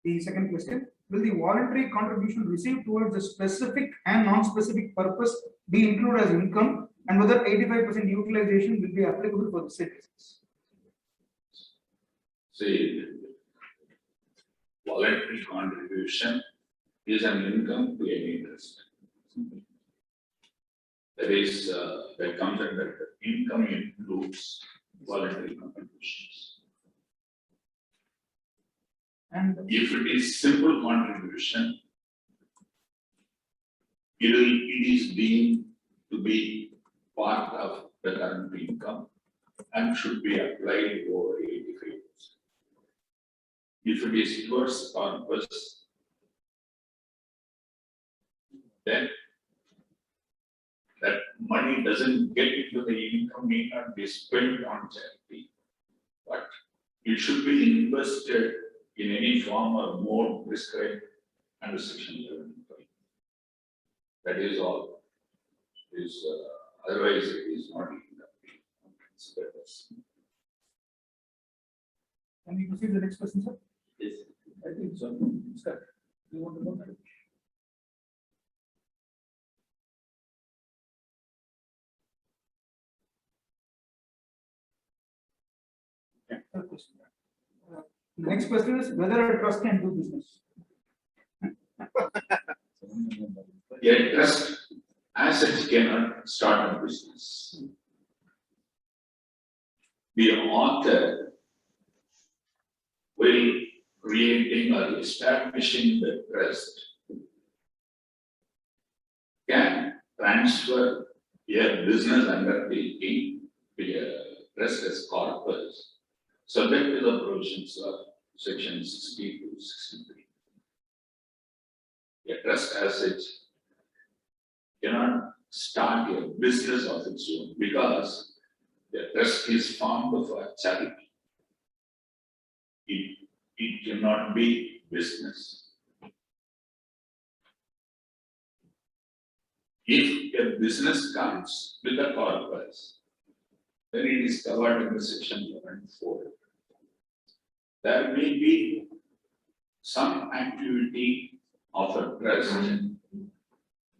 The second question, will the voluntary contribution received towards a specific and non-specific purpose be included as income, and whether 85% utilization will be applicable for the citizens? See, voluntary contribution is an income to any trust. That is, that comes under the income includes voluntary contributions. And if it is simple contribution, it is deemed to be part of the current income and should be applied over 85%. If it is towards purpose, then that money doesn't get into the income, may not be spent on charity, but it should be invested in any form or mode prescribed under section 11. That is all. Otherwise, it is not income. can we proceed to the next question, sir? Yes, I think so. Sir, you want to know that? Yeah, third question. The next question is whether a trust can do business. A trust as such cannot start a business. The author will creating or establishing the trust can transfer a business undertaking to a trust as corpus, subject to the provisions of section 60 to 63. A trust as such cannot start a business of its own because the trust is formed for charity. It cannot be business. If a business comes with a corpus, then it is covered in the section 11(4). There may be some activity of a trust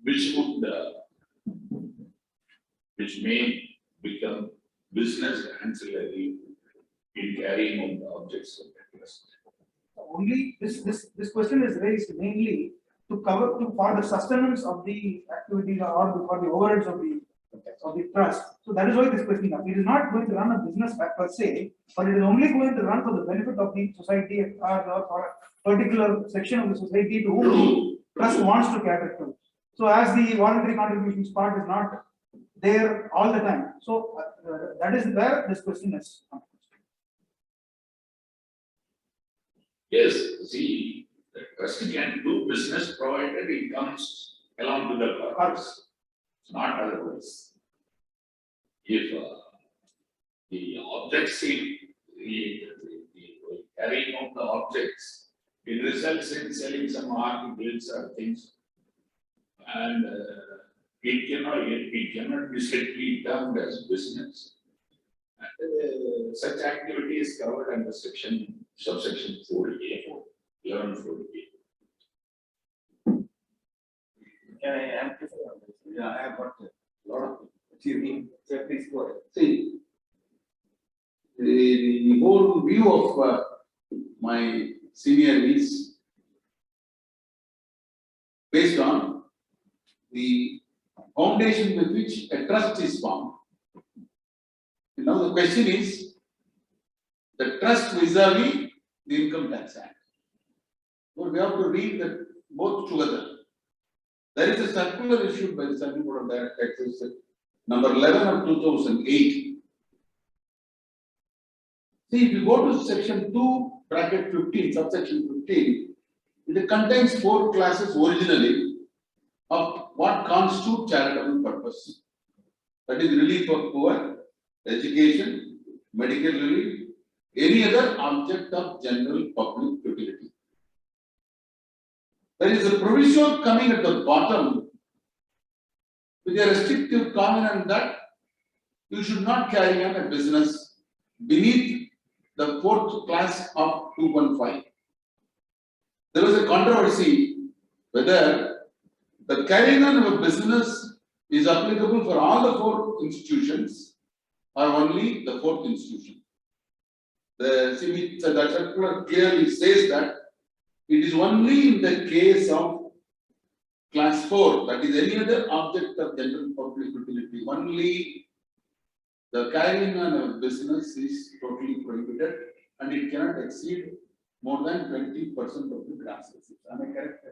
which may become business ancillary in carrying on the objects of the trust. Only this question is raised mainly to cover for the sustenance of the activity or for the overheads of the trust. So that is why this question comes. It is not going to run a business per se, but it is only going to run for the benefit of the society or a particular section of the society to whom the trust wants to cater to. So as the voluntary contributions part is not there all the time, so that is where this question is. Yes, see, the trust can do business provided it comes along with the corpus, not otherwise. If the objects in the carrying of the objects, it results in selling some articles or things, and it cannot be strictly termed as business. And, such activity is covered under subsection 4A, 11(4)A. Can I amplify on this? Yeah, I have got a lot of achieving. So please go ahead. See, the whole view of my senior is based on the foundation with which a trust is formed. Now the question is the trust vis-a-vis the Income Tax Act. So we have to read that both together. There is a circular issued by the Central Board of Direct Taxes, number 11 of 2008. See, if you go to section 2, bracket 15, subsection 15, it contains 4 classes originally of what constitute charitable purpose. That is relief of poor, education, medical relief, any other object of general public utility. There is a provision coming at the bottom with a restrictive covenant that you should not carry on a business beneath the 4th class of 215. There was a controversy whether the carrying on of a business is applicable for all the 4 institutions or only the 4th institution. The circular clearly says that it is only in the case of class 4, that is any other object of general public utility, only the carrying on of business is totally prohibited and it cannot exceed more than 20% of the gross receipts. Am I correct?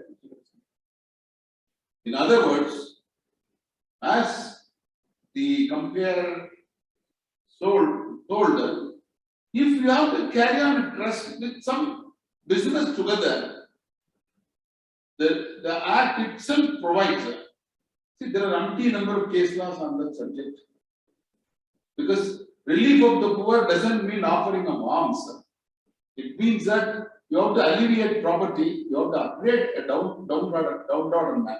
In other words, as the compare told, if you have to carry on a trust with some business together, the Act itself provides. See, there are umpteen number of case laws on that subject. Because relief of the poor doesn't mean offering of alms. It means that you have to alleviate poverty, you have to upgrade a downtrodden man.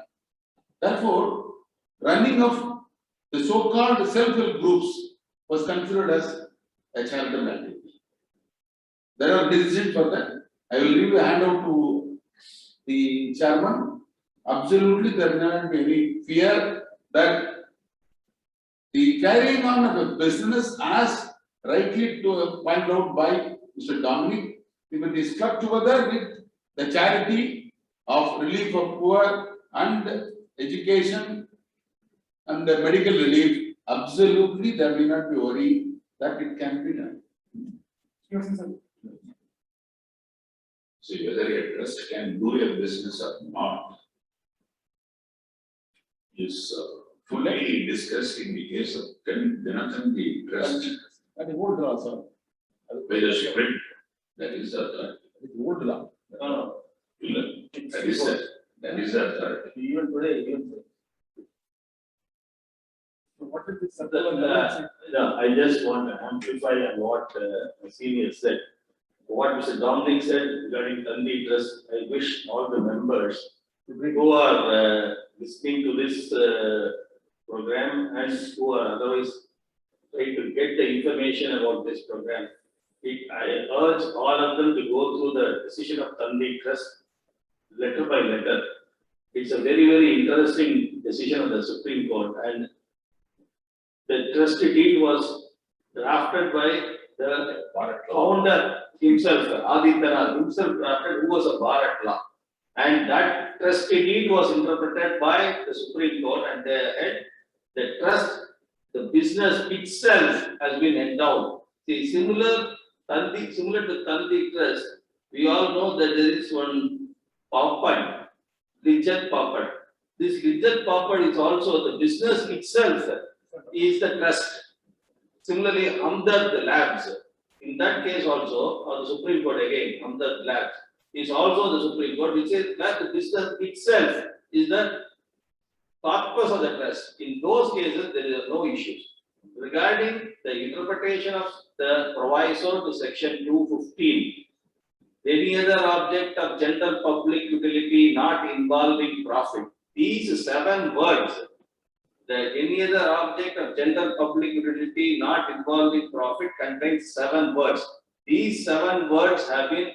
Therefore, running of the so-called self-help groups was considered as a charitable activity. There are decisions for that. I will leave a handout to the chairman. Absolutely, there will not be any fear that the carrying on of a business, as rightly pointed out by Mr. Dominic, if it is clubbed together with the charity of relief of poor and education and the medical relief, absolutely there will not be worry that it can be done. Yes, sir. See, whether a trust can do a business or not is fully discussed in the case of the trust That is old law, sir. by the Supreme. That is the authority. It is old law. No. That is the authority. Even today, even today. So what is this? No, I just want to amplify on what my senior said. What Mr. Dominic said regarding Tandi Trust, I wish all the members who are listening to this program and who are otherwise trying to get the information about this program, I urge all of them to go through the decision of Tandi Trust letter by letter. It's a very, very interesting decision of the Supreme Court, and the trustee deed was drafted by the founder himself, Aditya himself drafted, who was a bar at law. And that trustee deed was interpreted by the Supreme Court, and the trust, the business itself has been endowed. See, similar to Tandi Trust, we all know that there is one Papan, Richard Papan. This Richard Papan is also the business itself is the trust. Similarly, Hamdard Labs, in that case also, or the Supreme Court again, Hamdard Labs is also the Supreme Court, which says that the business itself is the purpose of the trust. In those cases, there is no issues. regarding the interpretation of the proviso to section 215, any other object of general public utility not involving profit. These 7 words, the any other object of general public utility not involving profit, contains 7 words. These 7 words have been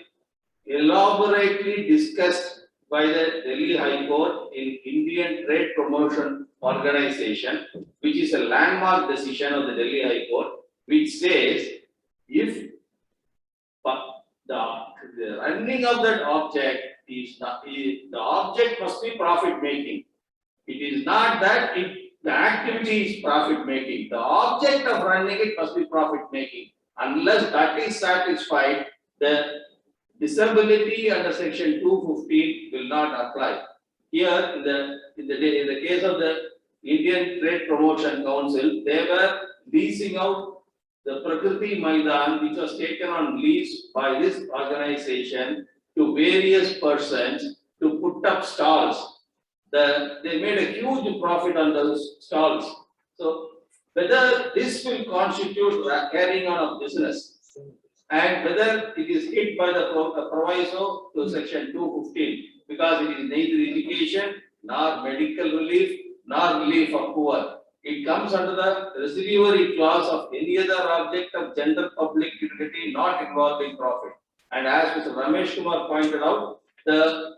elaborately discussed by the Delhi High Court in Indian Trade Promotion Organization, which is a landmark decision of the Delhi High Court, which says if the running of that object is not, the object must be profit making. It is not that the activity is profit making. The object of running it must be profit making. Unless that is satisfied, the disability under section 215 will not apply. Here, in the case of the Indian Trade Promotion Council, they were leasing out the Prakriti Maidan, which was taken on lease by this organization to various persons to put up stalls. They made a huge profit on those stalls. So, whether this will constitute carrying on of business and whether it is hit by the proviso to section 215, because it is neither education nor medical relief nor relief of poor. It comes under the residuary clause of any other object of general public utility not involving profit. And as Mr. Ramesh Kumar pointed out, the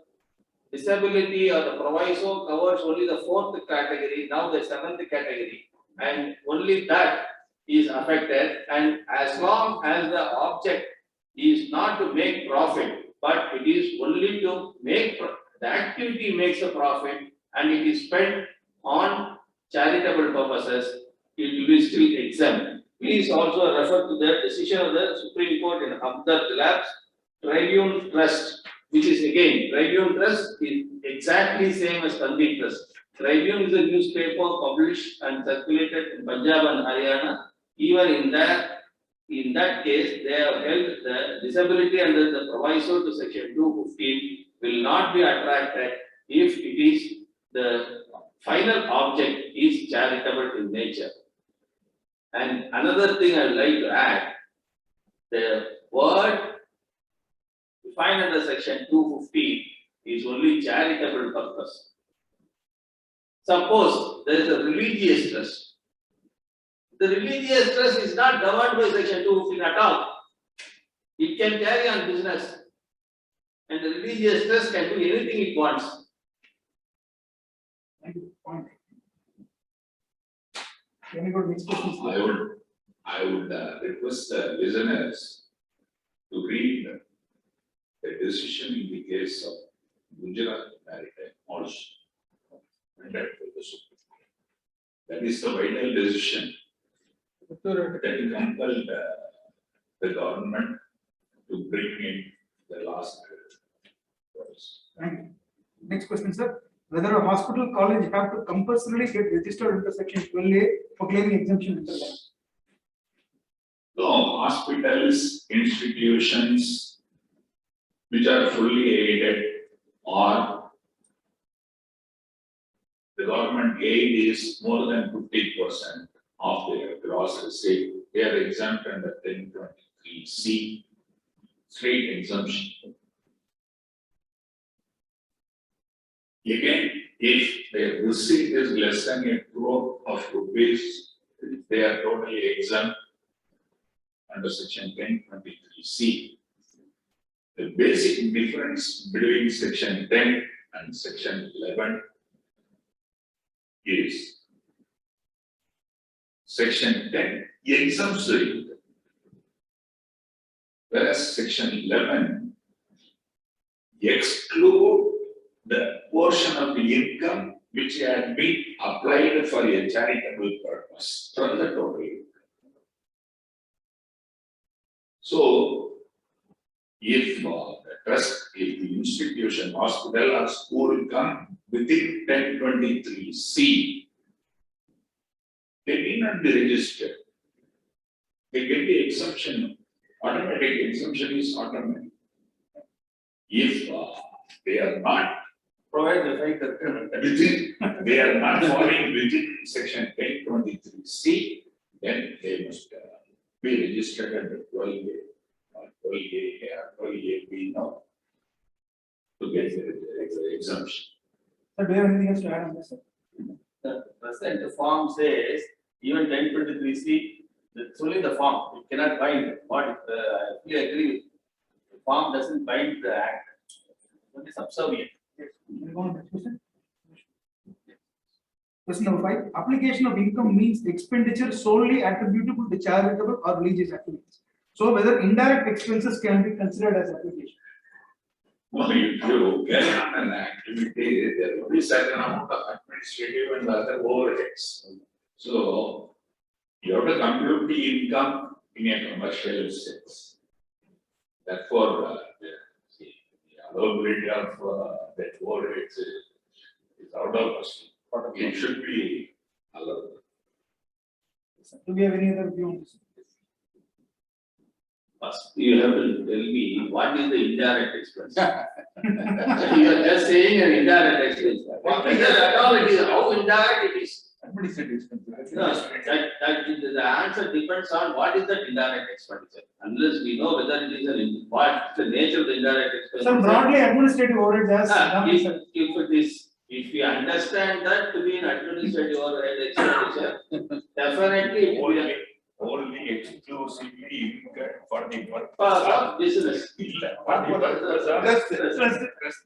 disability or the proviso covers only the 4th category, now the 7th category, and only that is affected. And as long as the object is not to make profit, but it is only to make the activity makes a profit and it is spent on charitable purposes, it will be still exempt. Please also refer to the decision of the Supreme Court in Hamdard Labs, Tribune Trust, which is again, Tribune Trust is exactly same as Kandi Trust. Tribune is a newspaper published and circulated in Punjab and Haryana. Even in that case, they have held the disability under the proviso to section 215 will not be attracted if it is the final object is charitable in nature. And another thing I would like to add, the word defined under section 215 is only charitable purpose. Suppose there is a religious trust. The religious trust is not governed by section 215 at all. It can carry on business and the religious trust can do anything it wants. Thank you. Point. Can you go to next question? I would request the listeners to read the decision in the case of Gujarat Maritime also. That is the vital decision that compelled the government to bring in the last. Thank you. Next question, sir. Whether a hospital college have to compulsorily get registered under section 12A for claiming exemption under law? No, hospitals, institutions which are fully aided or the government aid is more than 50% of their gross receipt, they are exempt under 1023C, straight exemption. Again, if the receipt is less than 1 crore of rupees, they are totally exempt under section 1023C. The basic difference between section 10 and section 11 is section 10 exempts the income, whereas section 11 exclude the portion of the income which had been applied for a charitable purpose from the total income. So, if the trust, if the institution, hospital or school come within 1023C, they need not be registered. They get the exemption, automatic exemption is automatic. If they are not Provide the fact that within, they are not falling within section 1023C, then they must be registered under 12A or 12A or 12AB now to get the exemption. Sir, do you have anything else to add on this, sir? The present form says even 1023C, it's only the form, it cannot bind. What I fully agree with. The form doesn't bind the act, it is subservient. Yes. Can we go on to the next question? Question number 5. Application of income means expenditure solely attributable to charitable or religious activities. So whether indirect expenses can be considered as application. Well, if you carry on an activity, there will be certain amount of administrative and other overheads. So you have to compute the income in a commercial sense. Therefore, the allowability of that overheads is out of question. It should be allowed. Do we have any other view on this? First, you have to tell me what is the indirect expense. You are just saying an indirect expense. What is the authority? How indirect it is? Administrative expenses. No, the answer depends on what is that indirect expenditure. Unless we know whether it is what the nature of the indirect expense. So broadly, administrative overheads as If it is, if we understand that to be an administrative overhead expenditure, definitely it will be Only exclusively incurred for the purpose of business.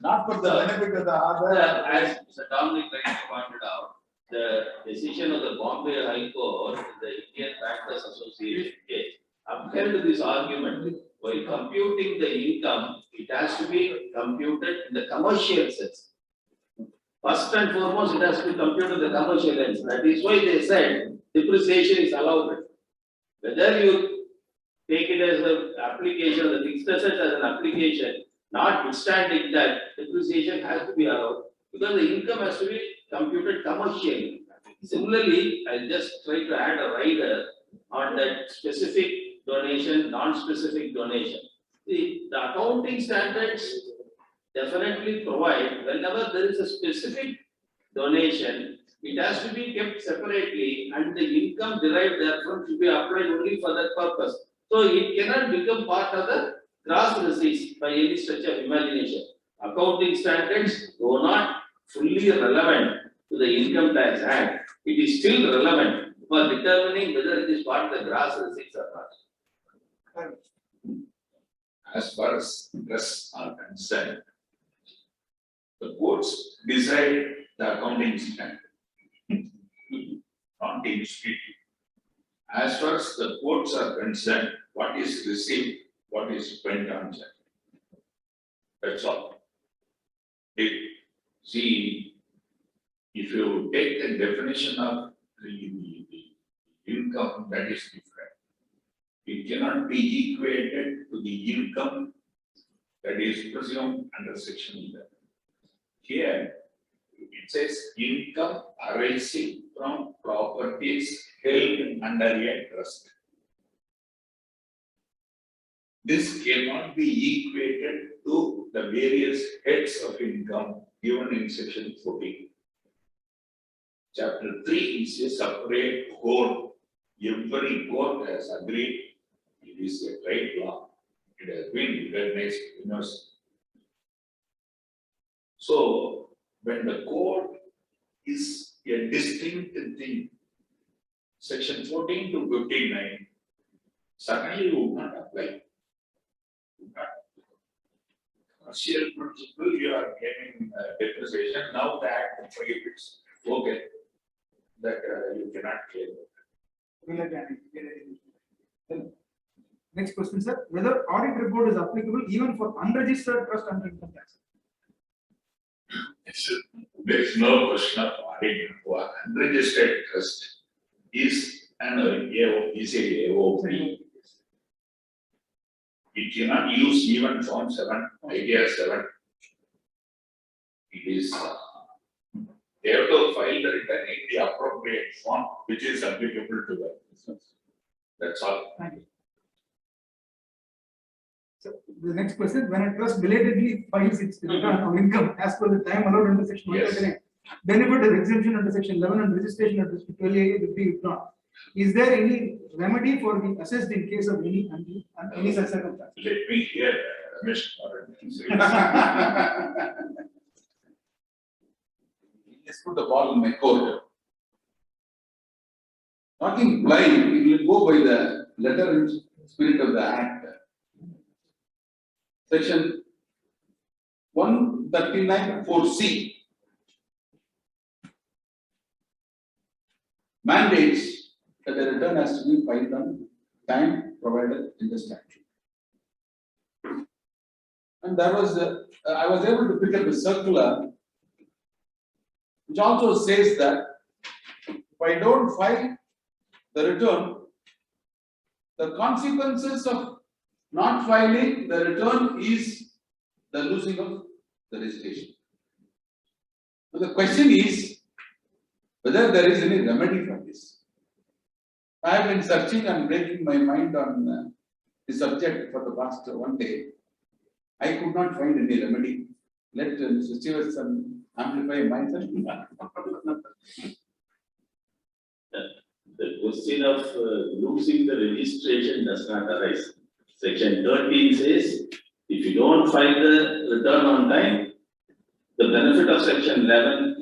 Not for the benefit of the other. As Mr. Dominic rightly pointed out, the decision of the Bombay High Court, the Indian Bankers Association case, upheld this argument. While computing the income, it has to be computed in the commercial sense. First and foremost, it has to be computed in the commercial sense. That is why they said depreciation is allowed. Whether you take it as an application, the fixed asset as an application, notwithstanding that depreciation has to be allowed because the income has to be computed commercially. Similarly, I just try to add a rider on that specific donation, non-specific donation. The accounting standards definitely provide whenever there is a specific donation, it has to be kept separately and the income derived therefrom should be applied only for that purpose. So it cannot become part of the gross receipts by any stretch of imagination. Accounting standards, though not fully relevant to the Income Tax Act, it is still relevant for determining whether it is part of the gross receipts or not. As far as trusts are concerned, the courts decide the accounting standard. Not the institute. As far as the courts are concerned, what is received, what is spent on that. That's all. See, if you take the definition of the income, that is different. It cannot be equated to the income that is presumed under section 11. Here, it says income arising from properties held under a trust. This cannot be equated to the various heads of income given in section 14. Chapter 3 is a separate code. Every court has agreed it is a right law. It has been recognized universally. So, when the code is a distinct thing, section 14 to 59, certainly would not apply. Commercial principle, you are getting depreciation. Now the act prohibits. Okay, that you cannot claim. Next question, sir. Whether audit report is applicable even for unregistered trust under income tax? There is no question of audit report. Unregistered trust is an AOP. It cannot use even Form 7, Idea 7. It is, they have to file the return in the appropriate form, which is applicable to the business. That's all. Thank you. So the next question, when a trust belatedly files its return on income as per the time allowed under section 139, benefit is exemption under section 11 and registration under section 12A will be withdrawn. Is there any remedy for the assessed in case of any such circumstance? Let me hear Ramesh. Let's put the ball in my court. Talking blind, we will go by the letter and spirit of the act. Section 139(4)(c) mandates that the return has to be filed on time provided in the statute. And that was I was able to pick up a circular which also says that if I don't file the return, the consequences of not filing the return is the losing of the registration. So the question is whether there is any remedy for this. I have been searching and breaking my mind on the subject for the past one day. I could not find any remedy. Let Mr. Stevenson amplify myself. The question of losing the registration does not arise. Section 13 says, if you don't file the return on time, the benefit of section 11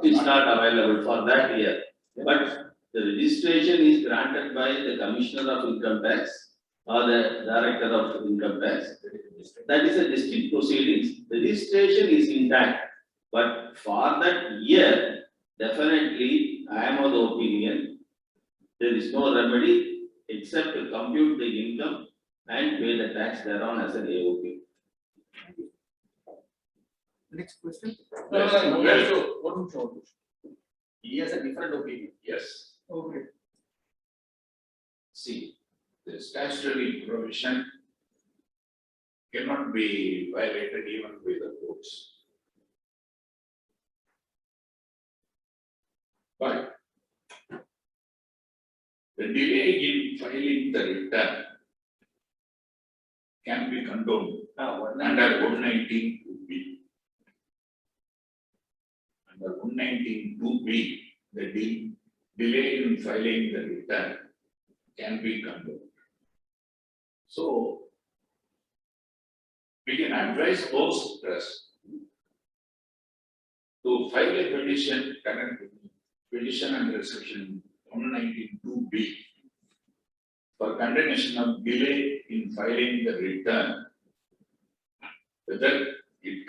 is not available for that year. But the registration is granted by the Commissioner of Income Tax or the Director of Income Tax. That is a distinct proceedings. The registration is intact. But for that year, definitely I am of the opinion there is no remedy except to compute the income and pay the tax thereon as an AOP. Next question. He has a different opinion. Yes. Okay. See, the statutory provision cannot be violated even by the courts. But the delay in filing the return can be condoned under 119(2)(b). Under 119(2)(b), the delay in filing the return can be condoned. So, we can advise those trusts to file a petition under section 119(2)(b) for condemnation of delay in filing the return, whether it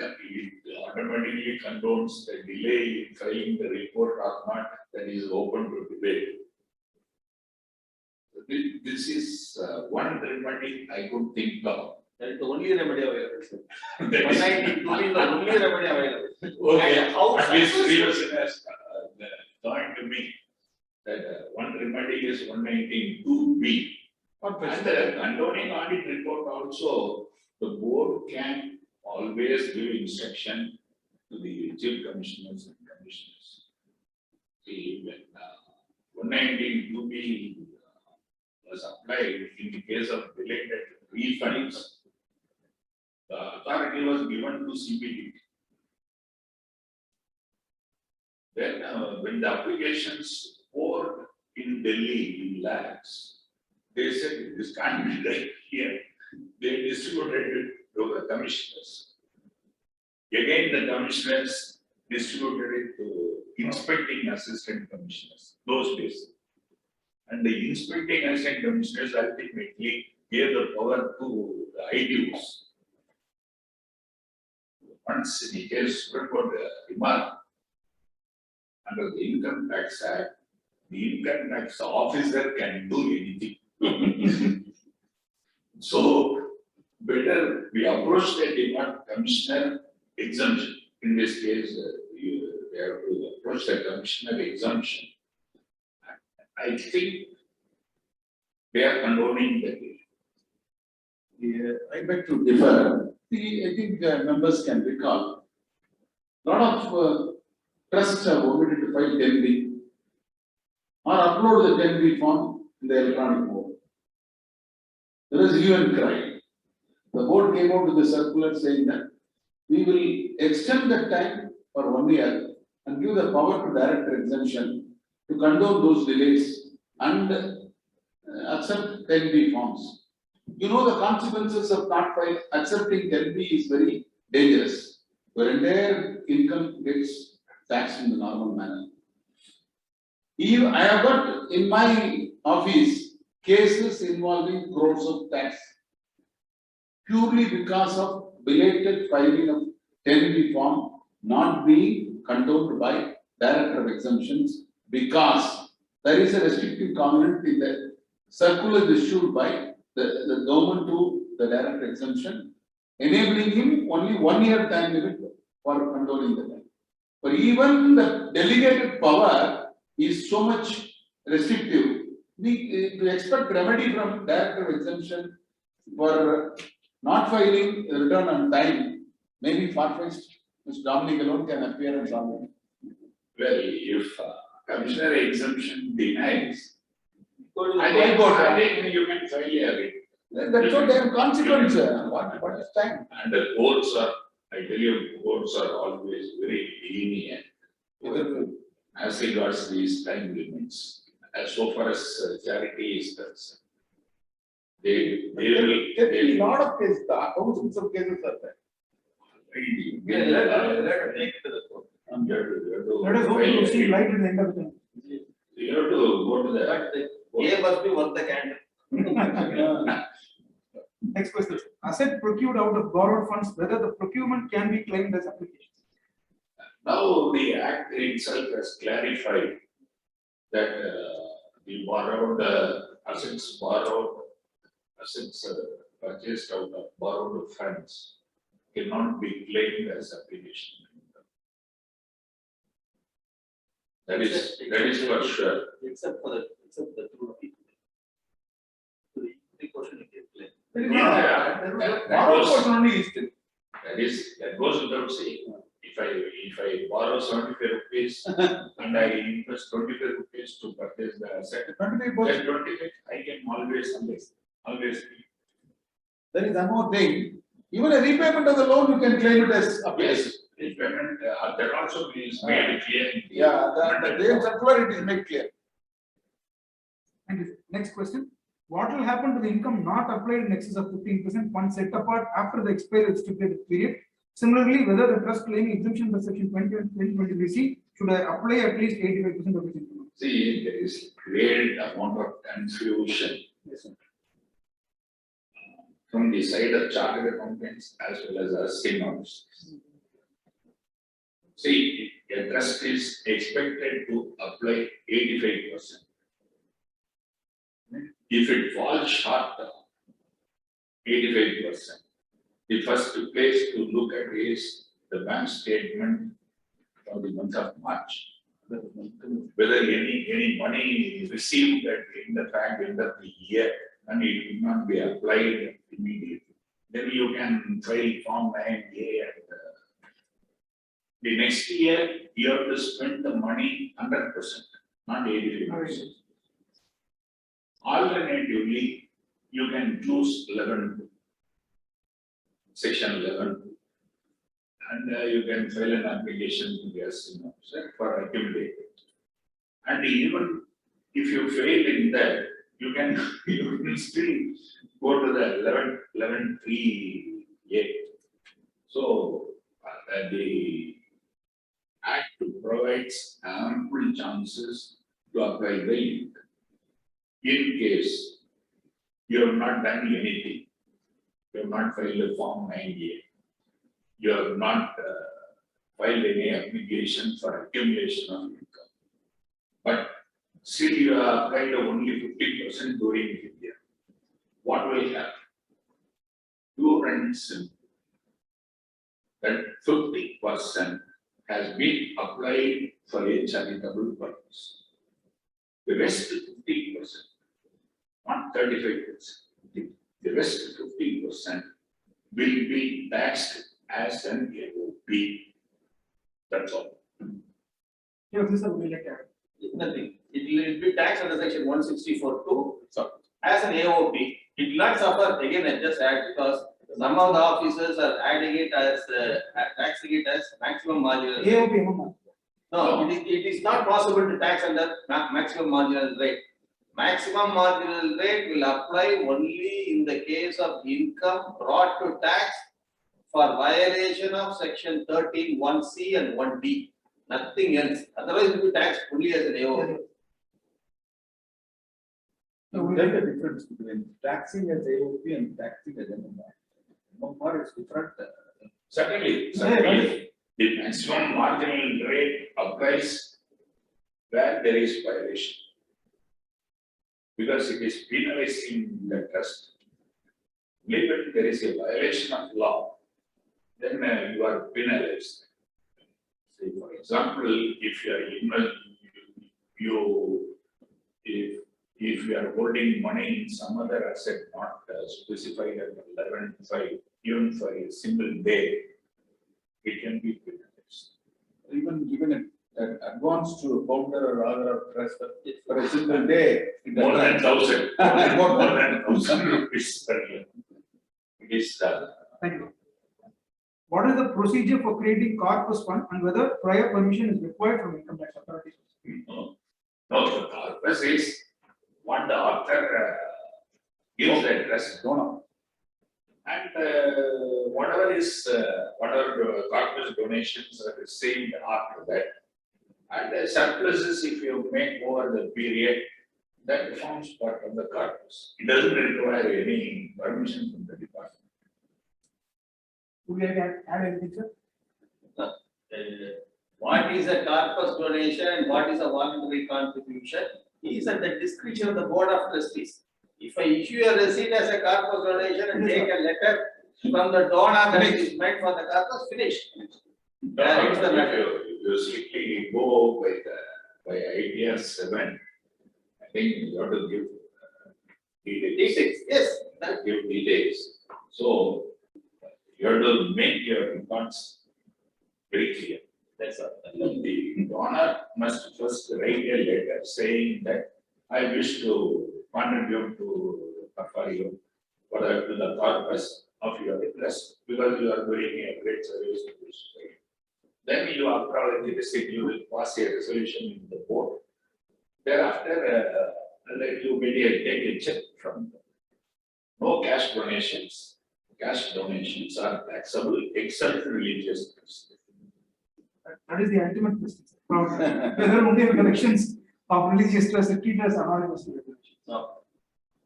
automatically condones the delay in filing the report or not, that is open to debate. This is one remedy I could think of. That is the only remedy available, sir. 119(2) is the only remedy available. Okay, how at least Stevenson has joined to me that one remedy is 119(2)(b). And the condoning audit report also, the board can always give instruction to the chief commissioners and commissioners. See, when 119(2)(b) was applied in the case of related refunds, the authority was given to CBD. Then, when the applications poured in Delhi in lakhs, they said this can't be done here. They distributed it to the commissioners. Again, the commissioners distributed it to inspecting assistant commissioners, those days. And the inspecting assistant commissioners ultimately gave the power to the IDUs. Once in a case, Supreme Court remarked, under the Income Tax Act, the income tax officer can do anything. So, better we approach the demand commissioner exemption. In this case, we have to approach the commissioner exemption. I think they are condoning the deal. Yeah, I beg to differ. I think members can recall. A lot of trusts have omitted to file 10B or upload the 10B form in the electronic mode. There is hue and cry. The board came out with a circular saying that we will extend the time for 1 year and give the power to director exemption to condone those delays and accept 10B forms. You know the consequences of not accepting 10B is very dangerous. Your entire income gets taxed in the normal manner. Even I have got in my office cases involving crores of tax purely because of belated filing of 10B form not being condoned by Director of Exemptions, because there is a restrictive covenant in the circular issued by the government to the Director Exemption, enabling him only 1 year time limit for condoning the tax. But even the delegated power is so much restrictive. We expect remedy from Director of Exemption for not filing a return on time, maybe far-fetched. Mr. Dominic alone can appear and solve it. Well, if Commissioner Exemption denies, I think you can file a writ. That's what they have consequence. What is time? And the courts are, I tell you, courts are always very lenient as regards these time limits. As so far as charity is concerned, they will. There is a lot of cases, thousands of cases are there. Let us hope to see light at the end of the tunnel. You have to go to the. A must be worth the candle. Next question. Asset procured out of borrowed funds, whether the procurement can be claimed as application. Now the Act itself has clarified that the borrowed assets purchased out of borrowed funds cannot be claimed as application. That is for sure. Except for the true people. The portion you can claim. That goes without saying. If I borrow 75 rupees and I invest 25 rupees to purchase the asset, then 25 I can always. There is one more thing. Even a repayment of the loan, you can claim it as application. Yes, repayment that also is made clear. Yeah, the circular it is made clear. Thank you. Next question. What will happen to the income not applied in excess of 15% once set apart after the expiry of stipulated period? Similarly, whether the trust claiming exemption by section 2020 should apply at least 85% of its income? See, there is great amount of confusion. Yes, sir. From the side of chartered accountants as well as us signals. See, a trust is expected to apply 85%. If it falls short of 85%, the first place to look at is the bank statement for the month of March. Whether any money is received in the bank end of the year and it will not be applied immediately. Then you can file Form 9A and the next year you have to spend the money 100%, not 85%. Alternatively, you can choose 11, section 11, and you can file an application to the SNO for accumulated. And even if you fail in that, you can still go to the 11.3A. So the Act provides ample chances to apply the limit. In case you have not done anything, you have not filed a Form 9A, you have not filed any application for accumulation of income, but still you have applied only 50% during the year. What will happen? Pure and simple. That 50% has been applied for a charitable purpose. The rest 50%, not 35%. The rest 50% will be taxed as an AOP. That's all. Yes, this is a Nothing. It will be taxed under section 164(2). So, as an AOP, it will not suffer. Again, I just add because some of the officers are adding it as taxing it as maximum marginal. AOP, no, it is not possible to tax under maximum marginal rate. Maximum marginal rate will apply only in the case of income brought to tax for violation of section 13, 1C and 1D. Nothing else. Otherwise, it will be taxed only as an AO. No, we get the difference between taxing as AOP and taxing as MMR. MMR is different. Certainly, the maximum marginal rate applies where there is violation. Because it is penalizing the trust. Only when there is a violation of law, then you are penalized. Say, for example, if if you are holding money in some other asset not specified at 11.5, even for a single day, it can be penalized. Even given an advance to a founder or other of trust for a single day. More than 1,000. More than 1,000 rupees per year. It is. Thank you. What is the procedure for creating corpus fund and whether prior permission is required from income tax authorities? No, the corpus is what the author gives the trust donor. And whatever the corpus donations are received after that, and the surpluses, if you make over the period, that forms part of the corpus. It doesn't require any permission from the department. Would you like to add anything, sir? What is a corpus donation and what is a voluntary contribution is at the discretion of the board of trustees. If I issue a receipt as a corpus donation and take a letter from the donor that is meant for the corpus, finished. You strictly go by idea 7, I think you have to give details. Yes. Give details. So you have to make your records very clear. That's all. The donor must first write a letter saying that I wish to contribute for you to the corpus of your trust because you are doing a great service to this society. Then you approve the receipt, you will pass a resolution in the board. Thereafter, you immediately take a check from them. No cash donations. Cash donations are taxable except religious trusts. That is the ultimate question. Whether only the collections of religious trusts are treated as anonymous regulations.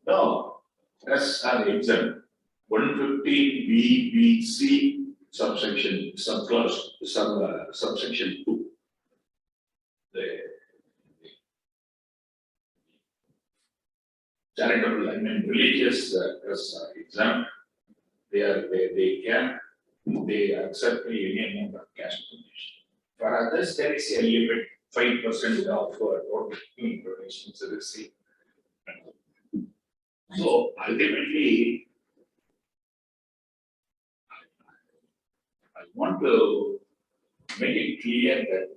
No, trusts are exempt. 115 BBC subsection subsection 2. The charitable, religious trusts are exempt. They accept any amount of cash donation. For others, there is a limit, 5% of total donations received. So ultimately, I want to make it clear that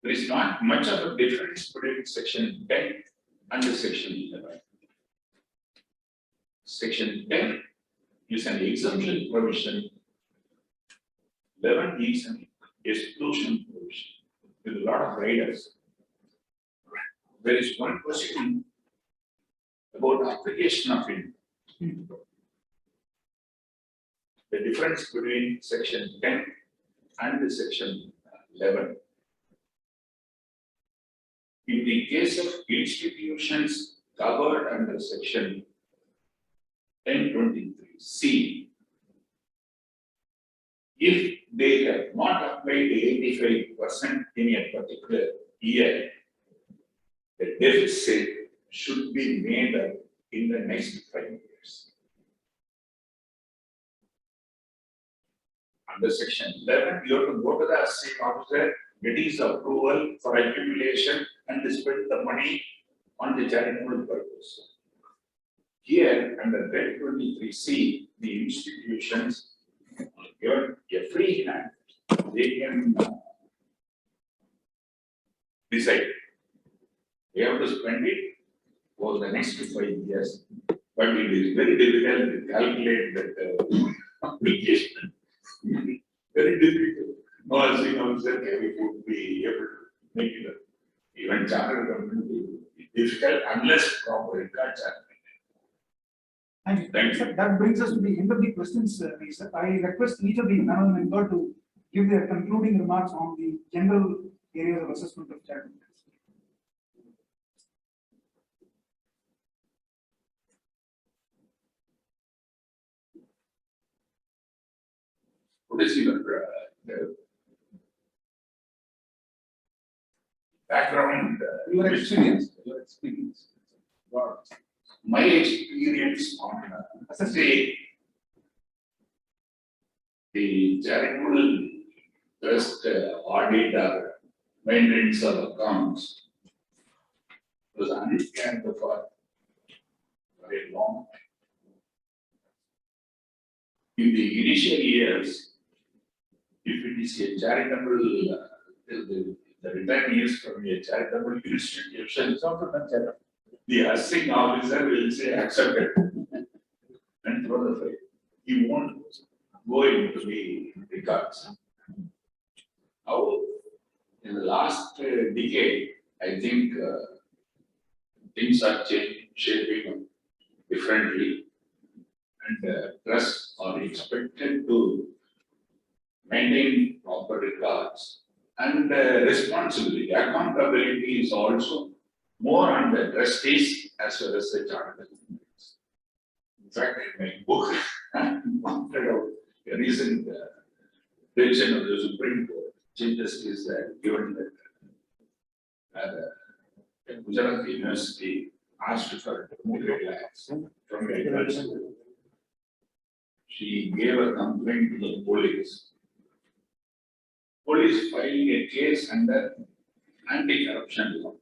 there is not much of a difference between section 10 and section 11. Section 10 is an exemption provision. 11 is an exclusion provision with a lot of riders. There is one question about application of it. The difference between section 10 and section 11. In the case of institutions covered under section 1023C, if they have not applied 85% in a particular year, the deficit should be made up in the next 5 years. Under section 11, you have to go to the assessing officer, get his approval for accumulation and spend the money on the charitable purpose. Here, under 1023C, the institutions are given a free hand. They can decide. They have to spend it for the next 5 years, but it is very difficult to calculate that application. Very difficult. No, as we know, we would be able to make it Even chartered accountant will be difficult unless proper records are maintained. Thank you. Sir, that brings us to the end of the questions, sir. I request each of the panel member to give their concluding remarks on the general areas of assessment of charitable trust. What is your the background? Your experience. My experience on the charitable trust audit or maintenance of accounts was uncapped for very long time. In the initial years, if it is a charitable, the return is from a charitable institution, the assessing officer will say accepted and throw the file. He won't go into the records. Now, in the last decade, I think things are shaping up differently, and trusts are expected to maintain proper records, and responsibility, accountability is also more on the trustees as well as the chartered accountants. In fact, in my book, I pointed out a recent decision of the Supreme Court. Chief Justice given that Gujarat University asked for 200 lakhs from the university. She gave a complaint to the police. Police filing a case under anti-corruption law.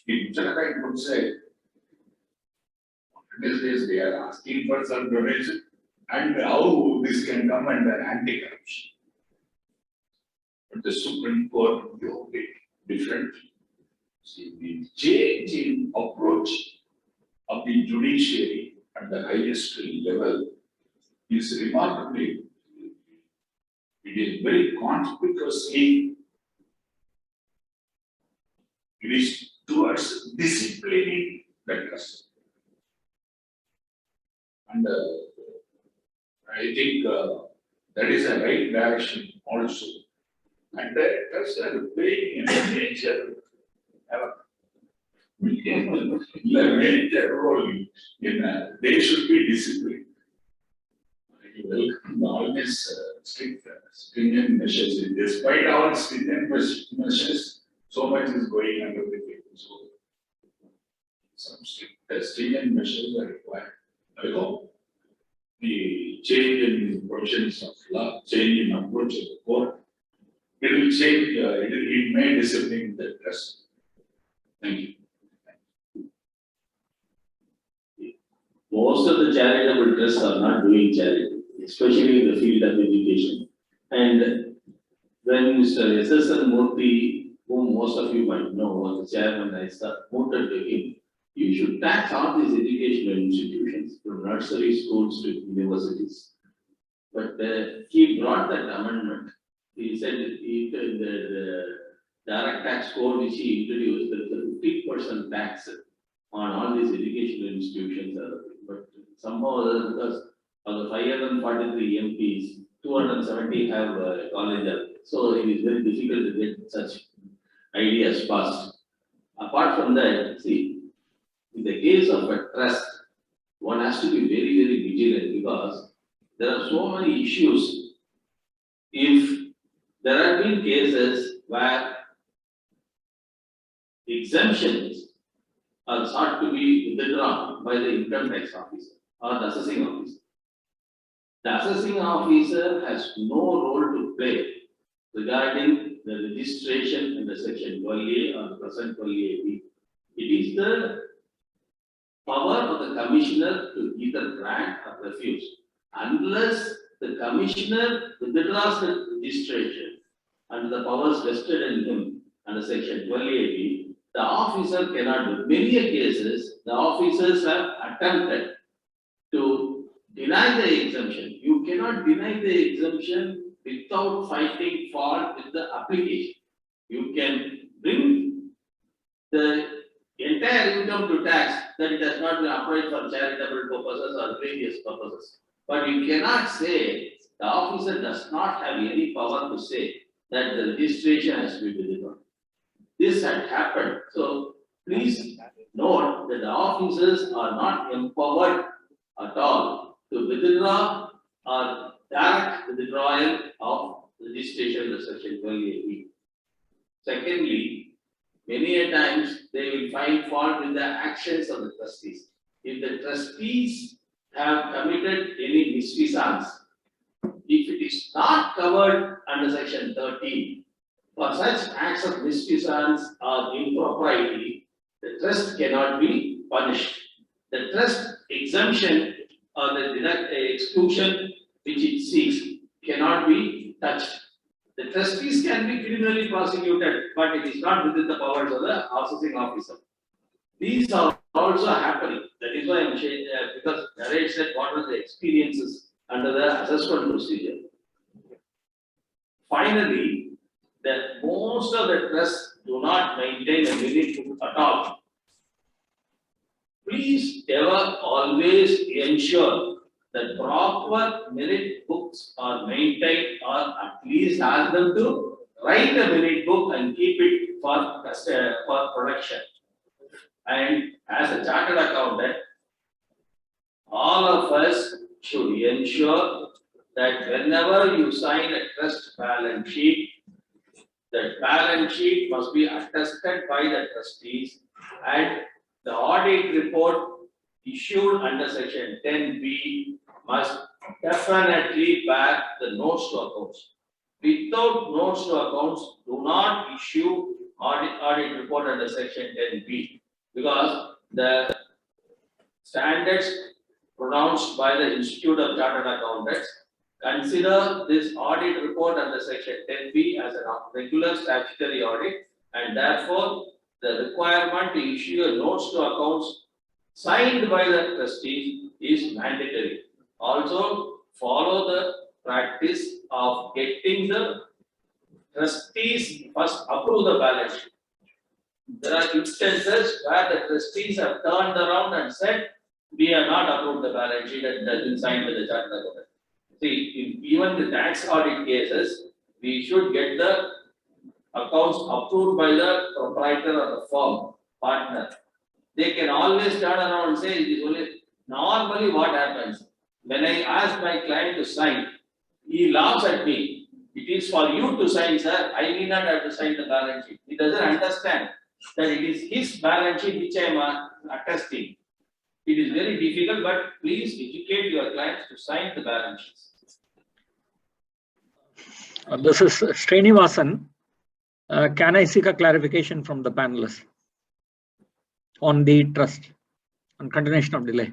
In Gujarat, I would say, these days they are asking for some donation, and how this can come under anti-corruption. But the Supreme Court viewed it differently. See, the change in approach of the judiciary at the highest level is remarkably, it is very conspicuously, it is towards disciplining the trust. And I think that is a right direction also. And the trusts are playing a major role in they should be disciplined. I welcome all these stringent measures. Despite all stringent measures, so much is going under the table. So some stringent measures are required. I hope the change in provisions of law, change in approach of the court, it will change, it may discipline the trust. Thank you. Most of the charitable trusts are not doing charity, especially in the field of education. And when Mr. S.S.N. Murthy, whom most of you might know, was the chairman, I supported to him, you should tax all these educational institutions, from nursery schools to universities. But he brought that amendment. He said in the direct tax code which he introduced, there is a 50% tax on all these educational institutions. But somehow, because of the 543 MPs, 270 have college. So it is very difficult to get such ideas passed. Apart from that, see, in the case of a trust, one has to be very, very vigilant because there are so many issues. If there have been cases where exemptions are sought to be withdrawn by the income tax officer or the assessing officer. The assessing officer has no role to play regarding the registration in the section 12A or the present 12A. It is the power of the commissioner to either grant or refuse. Unless the commissioner withdraws the registration and the powers vested in him under section 12A, the officer cannot do. Many cases, the officers have attempted to deny the exemption. You cannot deny the exemption without finding fault with the application. You can bring the entire income to tax, that it has not been applied for charitable purposes or various purposes. But you cannot say the officer does not have any power to say that the registration has to be withdrawn. This had happened. So please note that the officers are not empowered at all to withdraw or direct withdrawal of registration under section 12A. Secondly, many a times they will find fault with the actions of the trustees. If the trustees have committed any misfeasance, if it is not covered under section 13, for such acts of misfeasance or impropriety, the trust cannot be punished. The trust exemption or the exclusion which it seeks cannot be touched. The trustees can be criminally prosecuted, but it is not within the powers of the assessing officer. These are also happening. That is why I am saying, because Naresh said what were the experiences under the assessment procedure. Finally, that most of the trusts do not maintain a minute book at all. Please ever always ensure that proper minute books are maintained, or at least ask them to write a minute book and keep it for production. And as a chartered accountant, all of us should ensure that whenever you sign a trust balance sheet, that balance sheet must be attested by the trustees, and the audit report issued under section 10B must definitely back the notes to accounts. Without notes to accounts, do not issue audit report under section 10B, because the standards pronounced by the Institute of Chartered Accountants consider this audit report under section 10B as a regular statutory audit, and therefore the requirement to issue a notes to accounts signed by the trustees is mandatory. Also, follow the practice of getting the trustees first approve the balance sheet. There are instances where the trustees have turned around and said, we have not approved the balance sheet and has been signed by the chartered accountant. See, even the tax audit cases, we should get the accounts approved by the proprietor or the firm partner. They can always turn around and say it is only. Normally what happens, when I ask my client to sign, he laughs at me. It is for you to sign, sir. I need not have to sign the balance sheet. He doesn't understand that it is his balance sheet which I am attesting. It is very difficult, but please educate your clients to sign the balance sheets. This is Srinivasan. Can I seek a clarification from the panelists on the trust, on continuation of delay?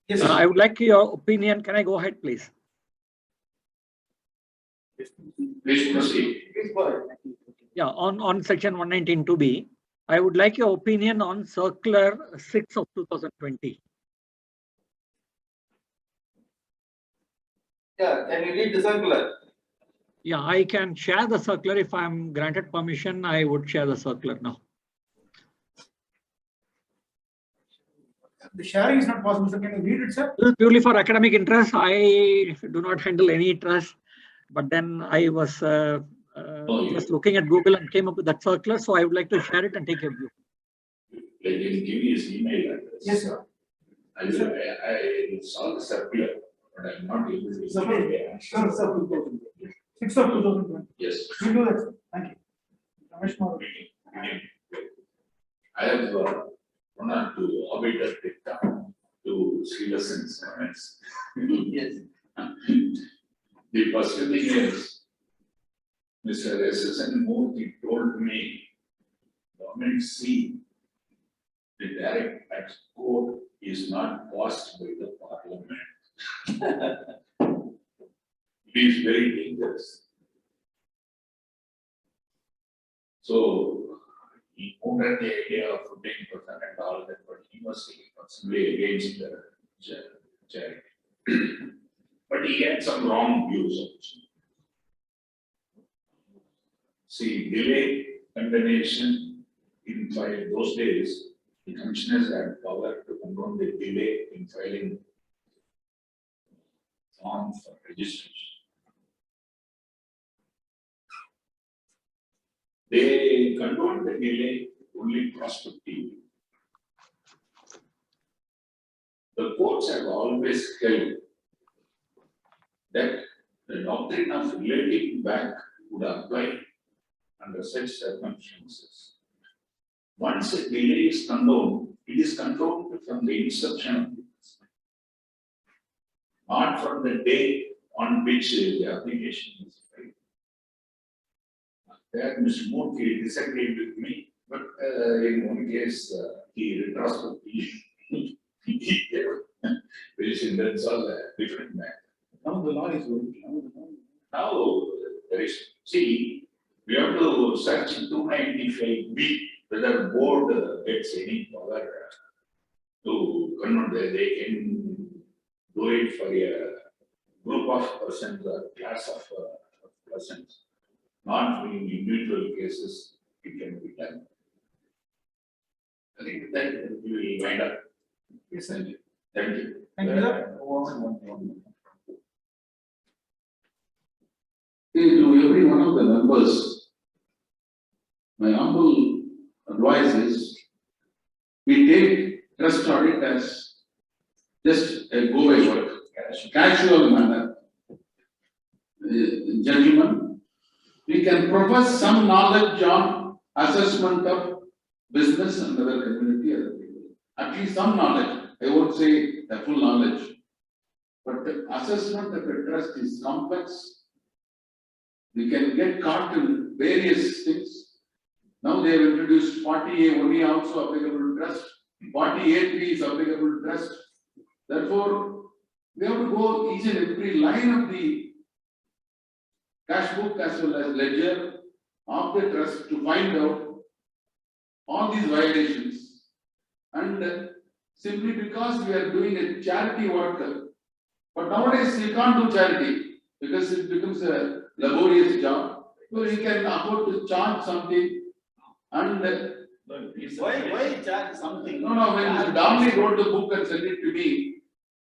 Yes, I would like your opinion. Can I go ahead, please? Please proceed. Yeah, on section 119(2)(b), I would like your opinion on circular 6 of 2020. Yeah, can you read the circular? Yeah, I can share the circular. If I'm granted permission, I would share the circular now. the sharing is not possible, so can you read it, sir? This is purely for academic interest. I do not handle any trust, but then I was just looking at Google and came up with that circular. So I would like to share it and take your view. Let him give me his email address. Yes, sir. I saw the circular, but I'm not able to. Sir, 6 of 2020. Yes. We do that, sir. Thank you. Ramesh Kumar. I have one or two orbiter data to Srivasan's comments. Yes. The first thing is, Mr. SSN Murthy told me, government C, the direct tax code is not passed by the parliament. It is very dangerous. So he wanted the idea of 15% and all that, but he was personally against the charity. But he had some wrong views also. See, delay condemnation in file those days, the commissioners had power to condone the delay in filing form for registration. They condoned the delay only prospectively. The courts have always held that the doctrine of relating back would apply under such circumstances. Once a delay is condoned, it is condoned from the inception of the investment, not from the day on which the application is filed. There, Mr. Murthy disagreed with me, but in one case, he retrospectively which in that's all a different matter. Now the law is working. Now there is, see, we have to search 295B whether board gets any power to convert. They can do it for a group of persons or class of persons. Not for individual cases, it can be done. I think that we will wind up. Yes, thank you. Thank you. Thank you, sir. To every one of the members, my humble advice is we take trust audit as just a go-away work, casual manner. Gentlemen, we can profess some knowledge on assessment of business and other community, other people. At least some knowledge. I won't say the full knowledge. But the assessment of a trust is complex. We can get caught in various things. Now they have introduced 40A only also applicable to trust. 40A3 is applicable to trust. Therefore, we have to go each and every line of the cash book as well as ledger of the trust to find out all these violations. And simply because we are doing a charity work, but nowadays you can't do charity because it becomes a laborious job. So you can afford to charge something and why charge something? No, when Mr. Damli wrote the book and sent it to me,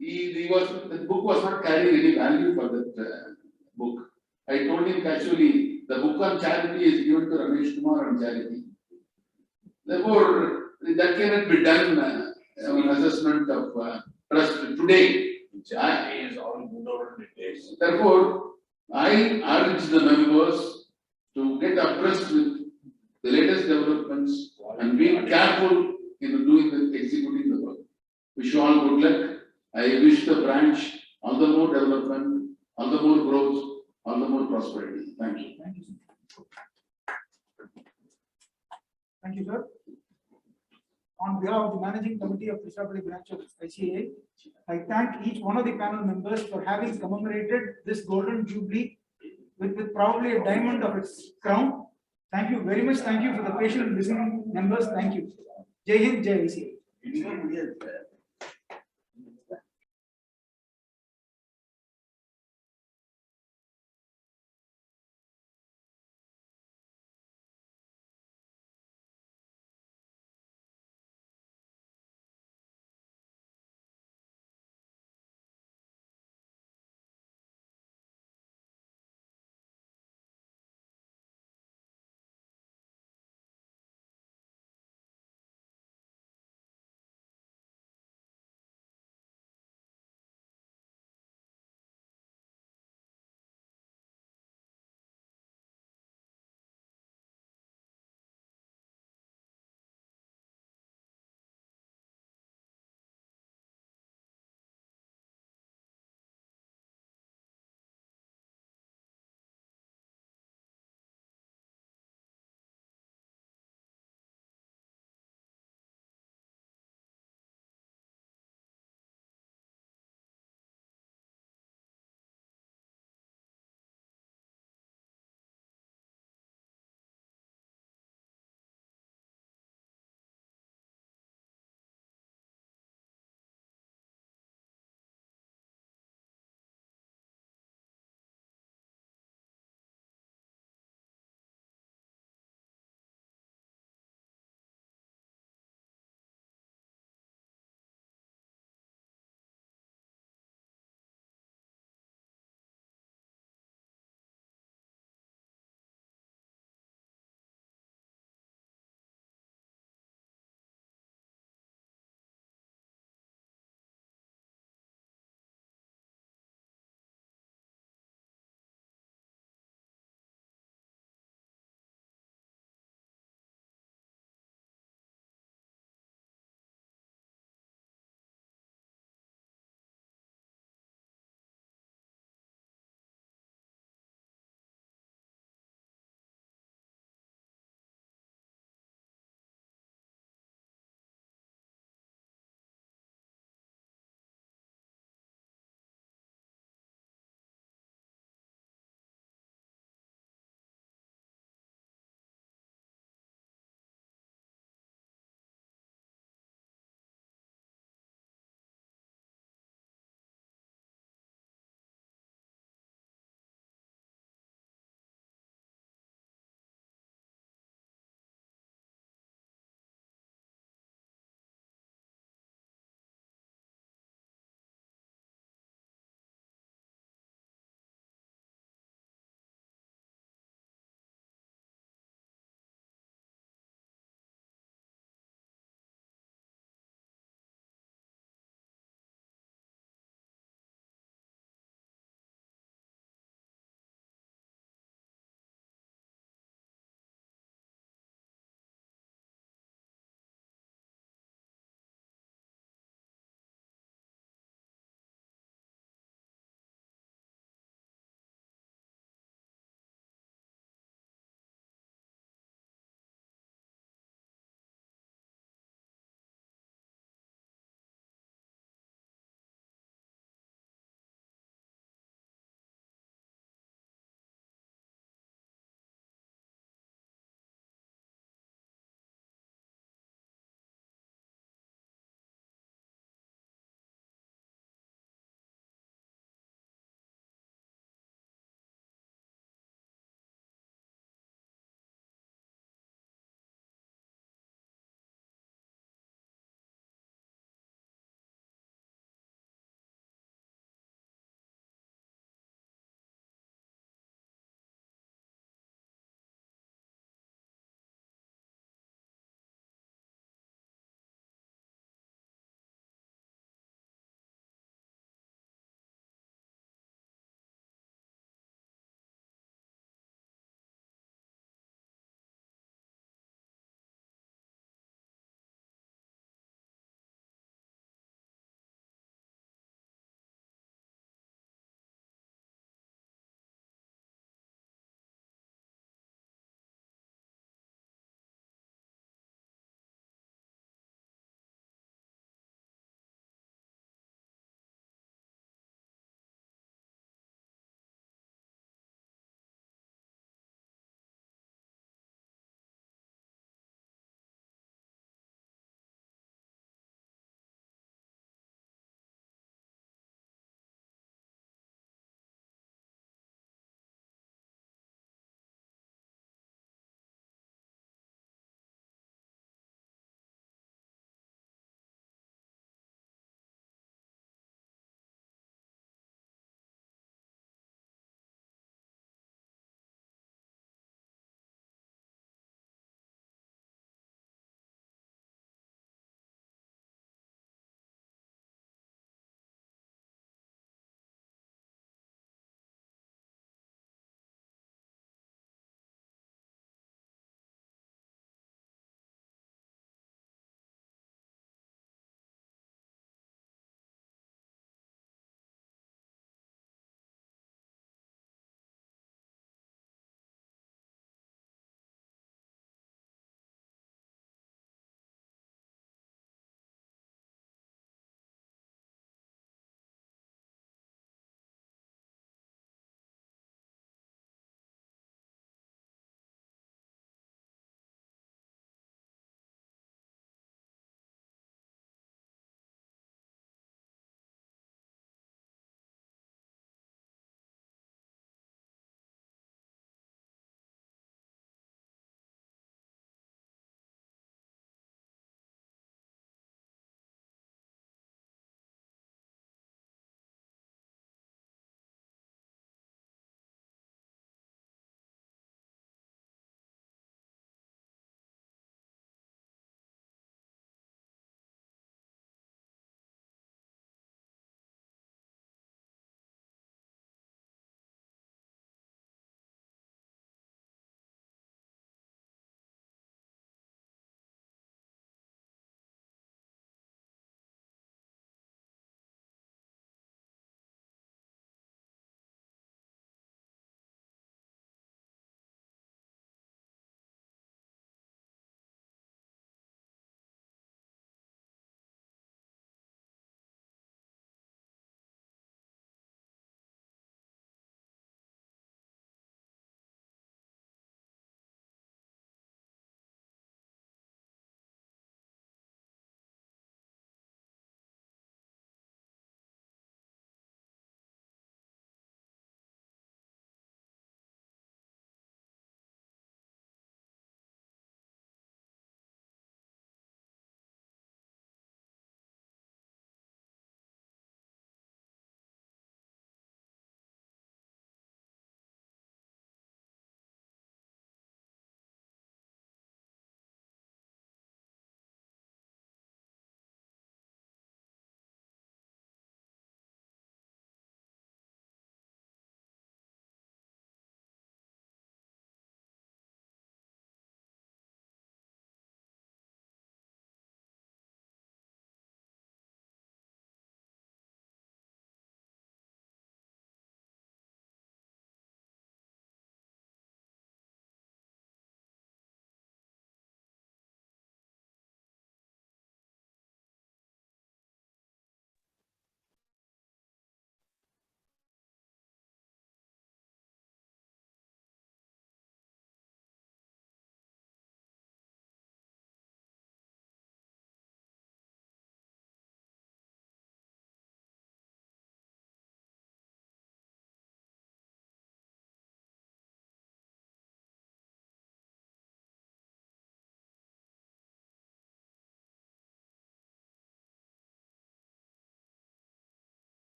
the book was not carrying any value for that book. I told him casually, the book on charity is given to Ramesh Kumar on charity. Therefore, that cannot be done an assessment of trust today. Charity is all moved over to the days. Therefore, I urge the members to get abreast with the latest developments and be careful in doing the executing the work. Wish you all good luck. I wish the branch all the more development, all the more growth, all the more prosperity. Thank you. Thank you, sir. Thank you, sir. On behalf of the Managing Committee of Charitable branch of ICAI, I thank each one of the panel members for having commemorated this Golden Jubilee with probably a diamond of its crown. Thank you very much. Thank you for the patient listening members. Thank you. Jai Hind, Jai ICAI.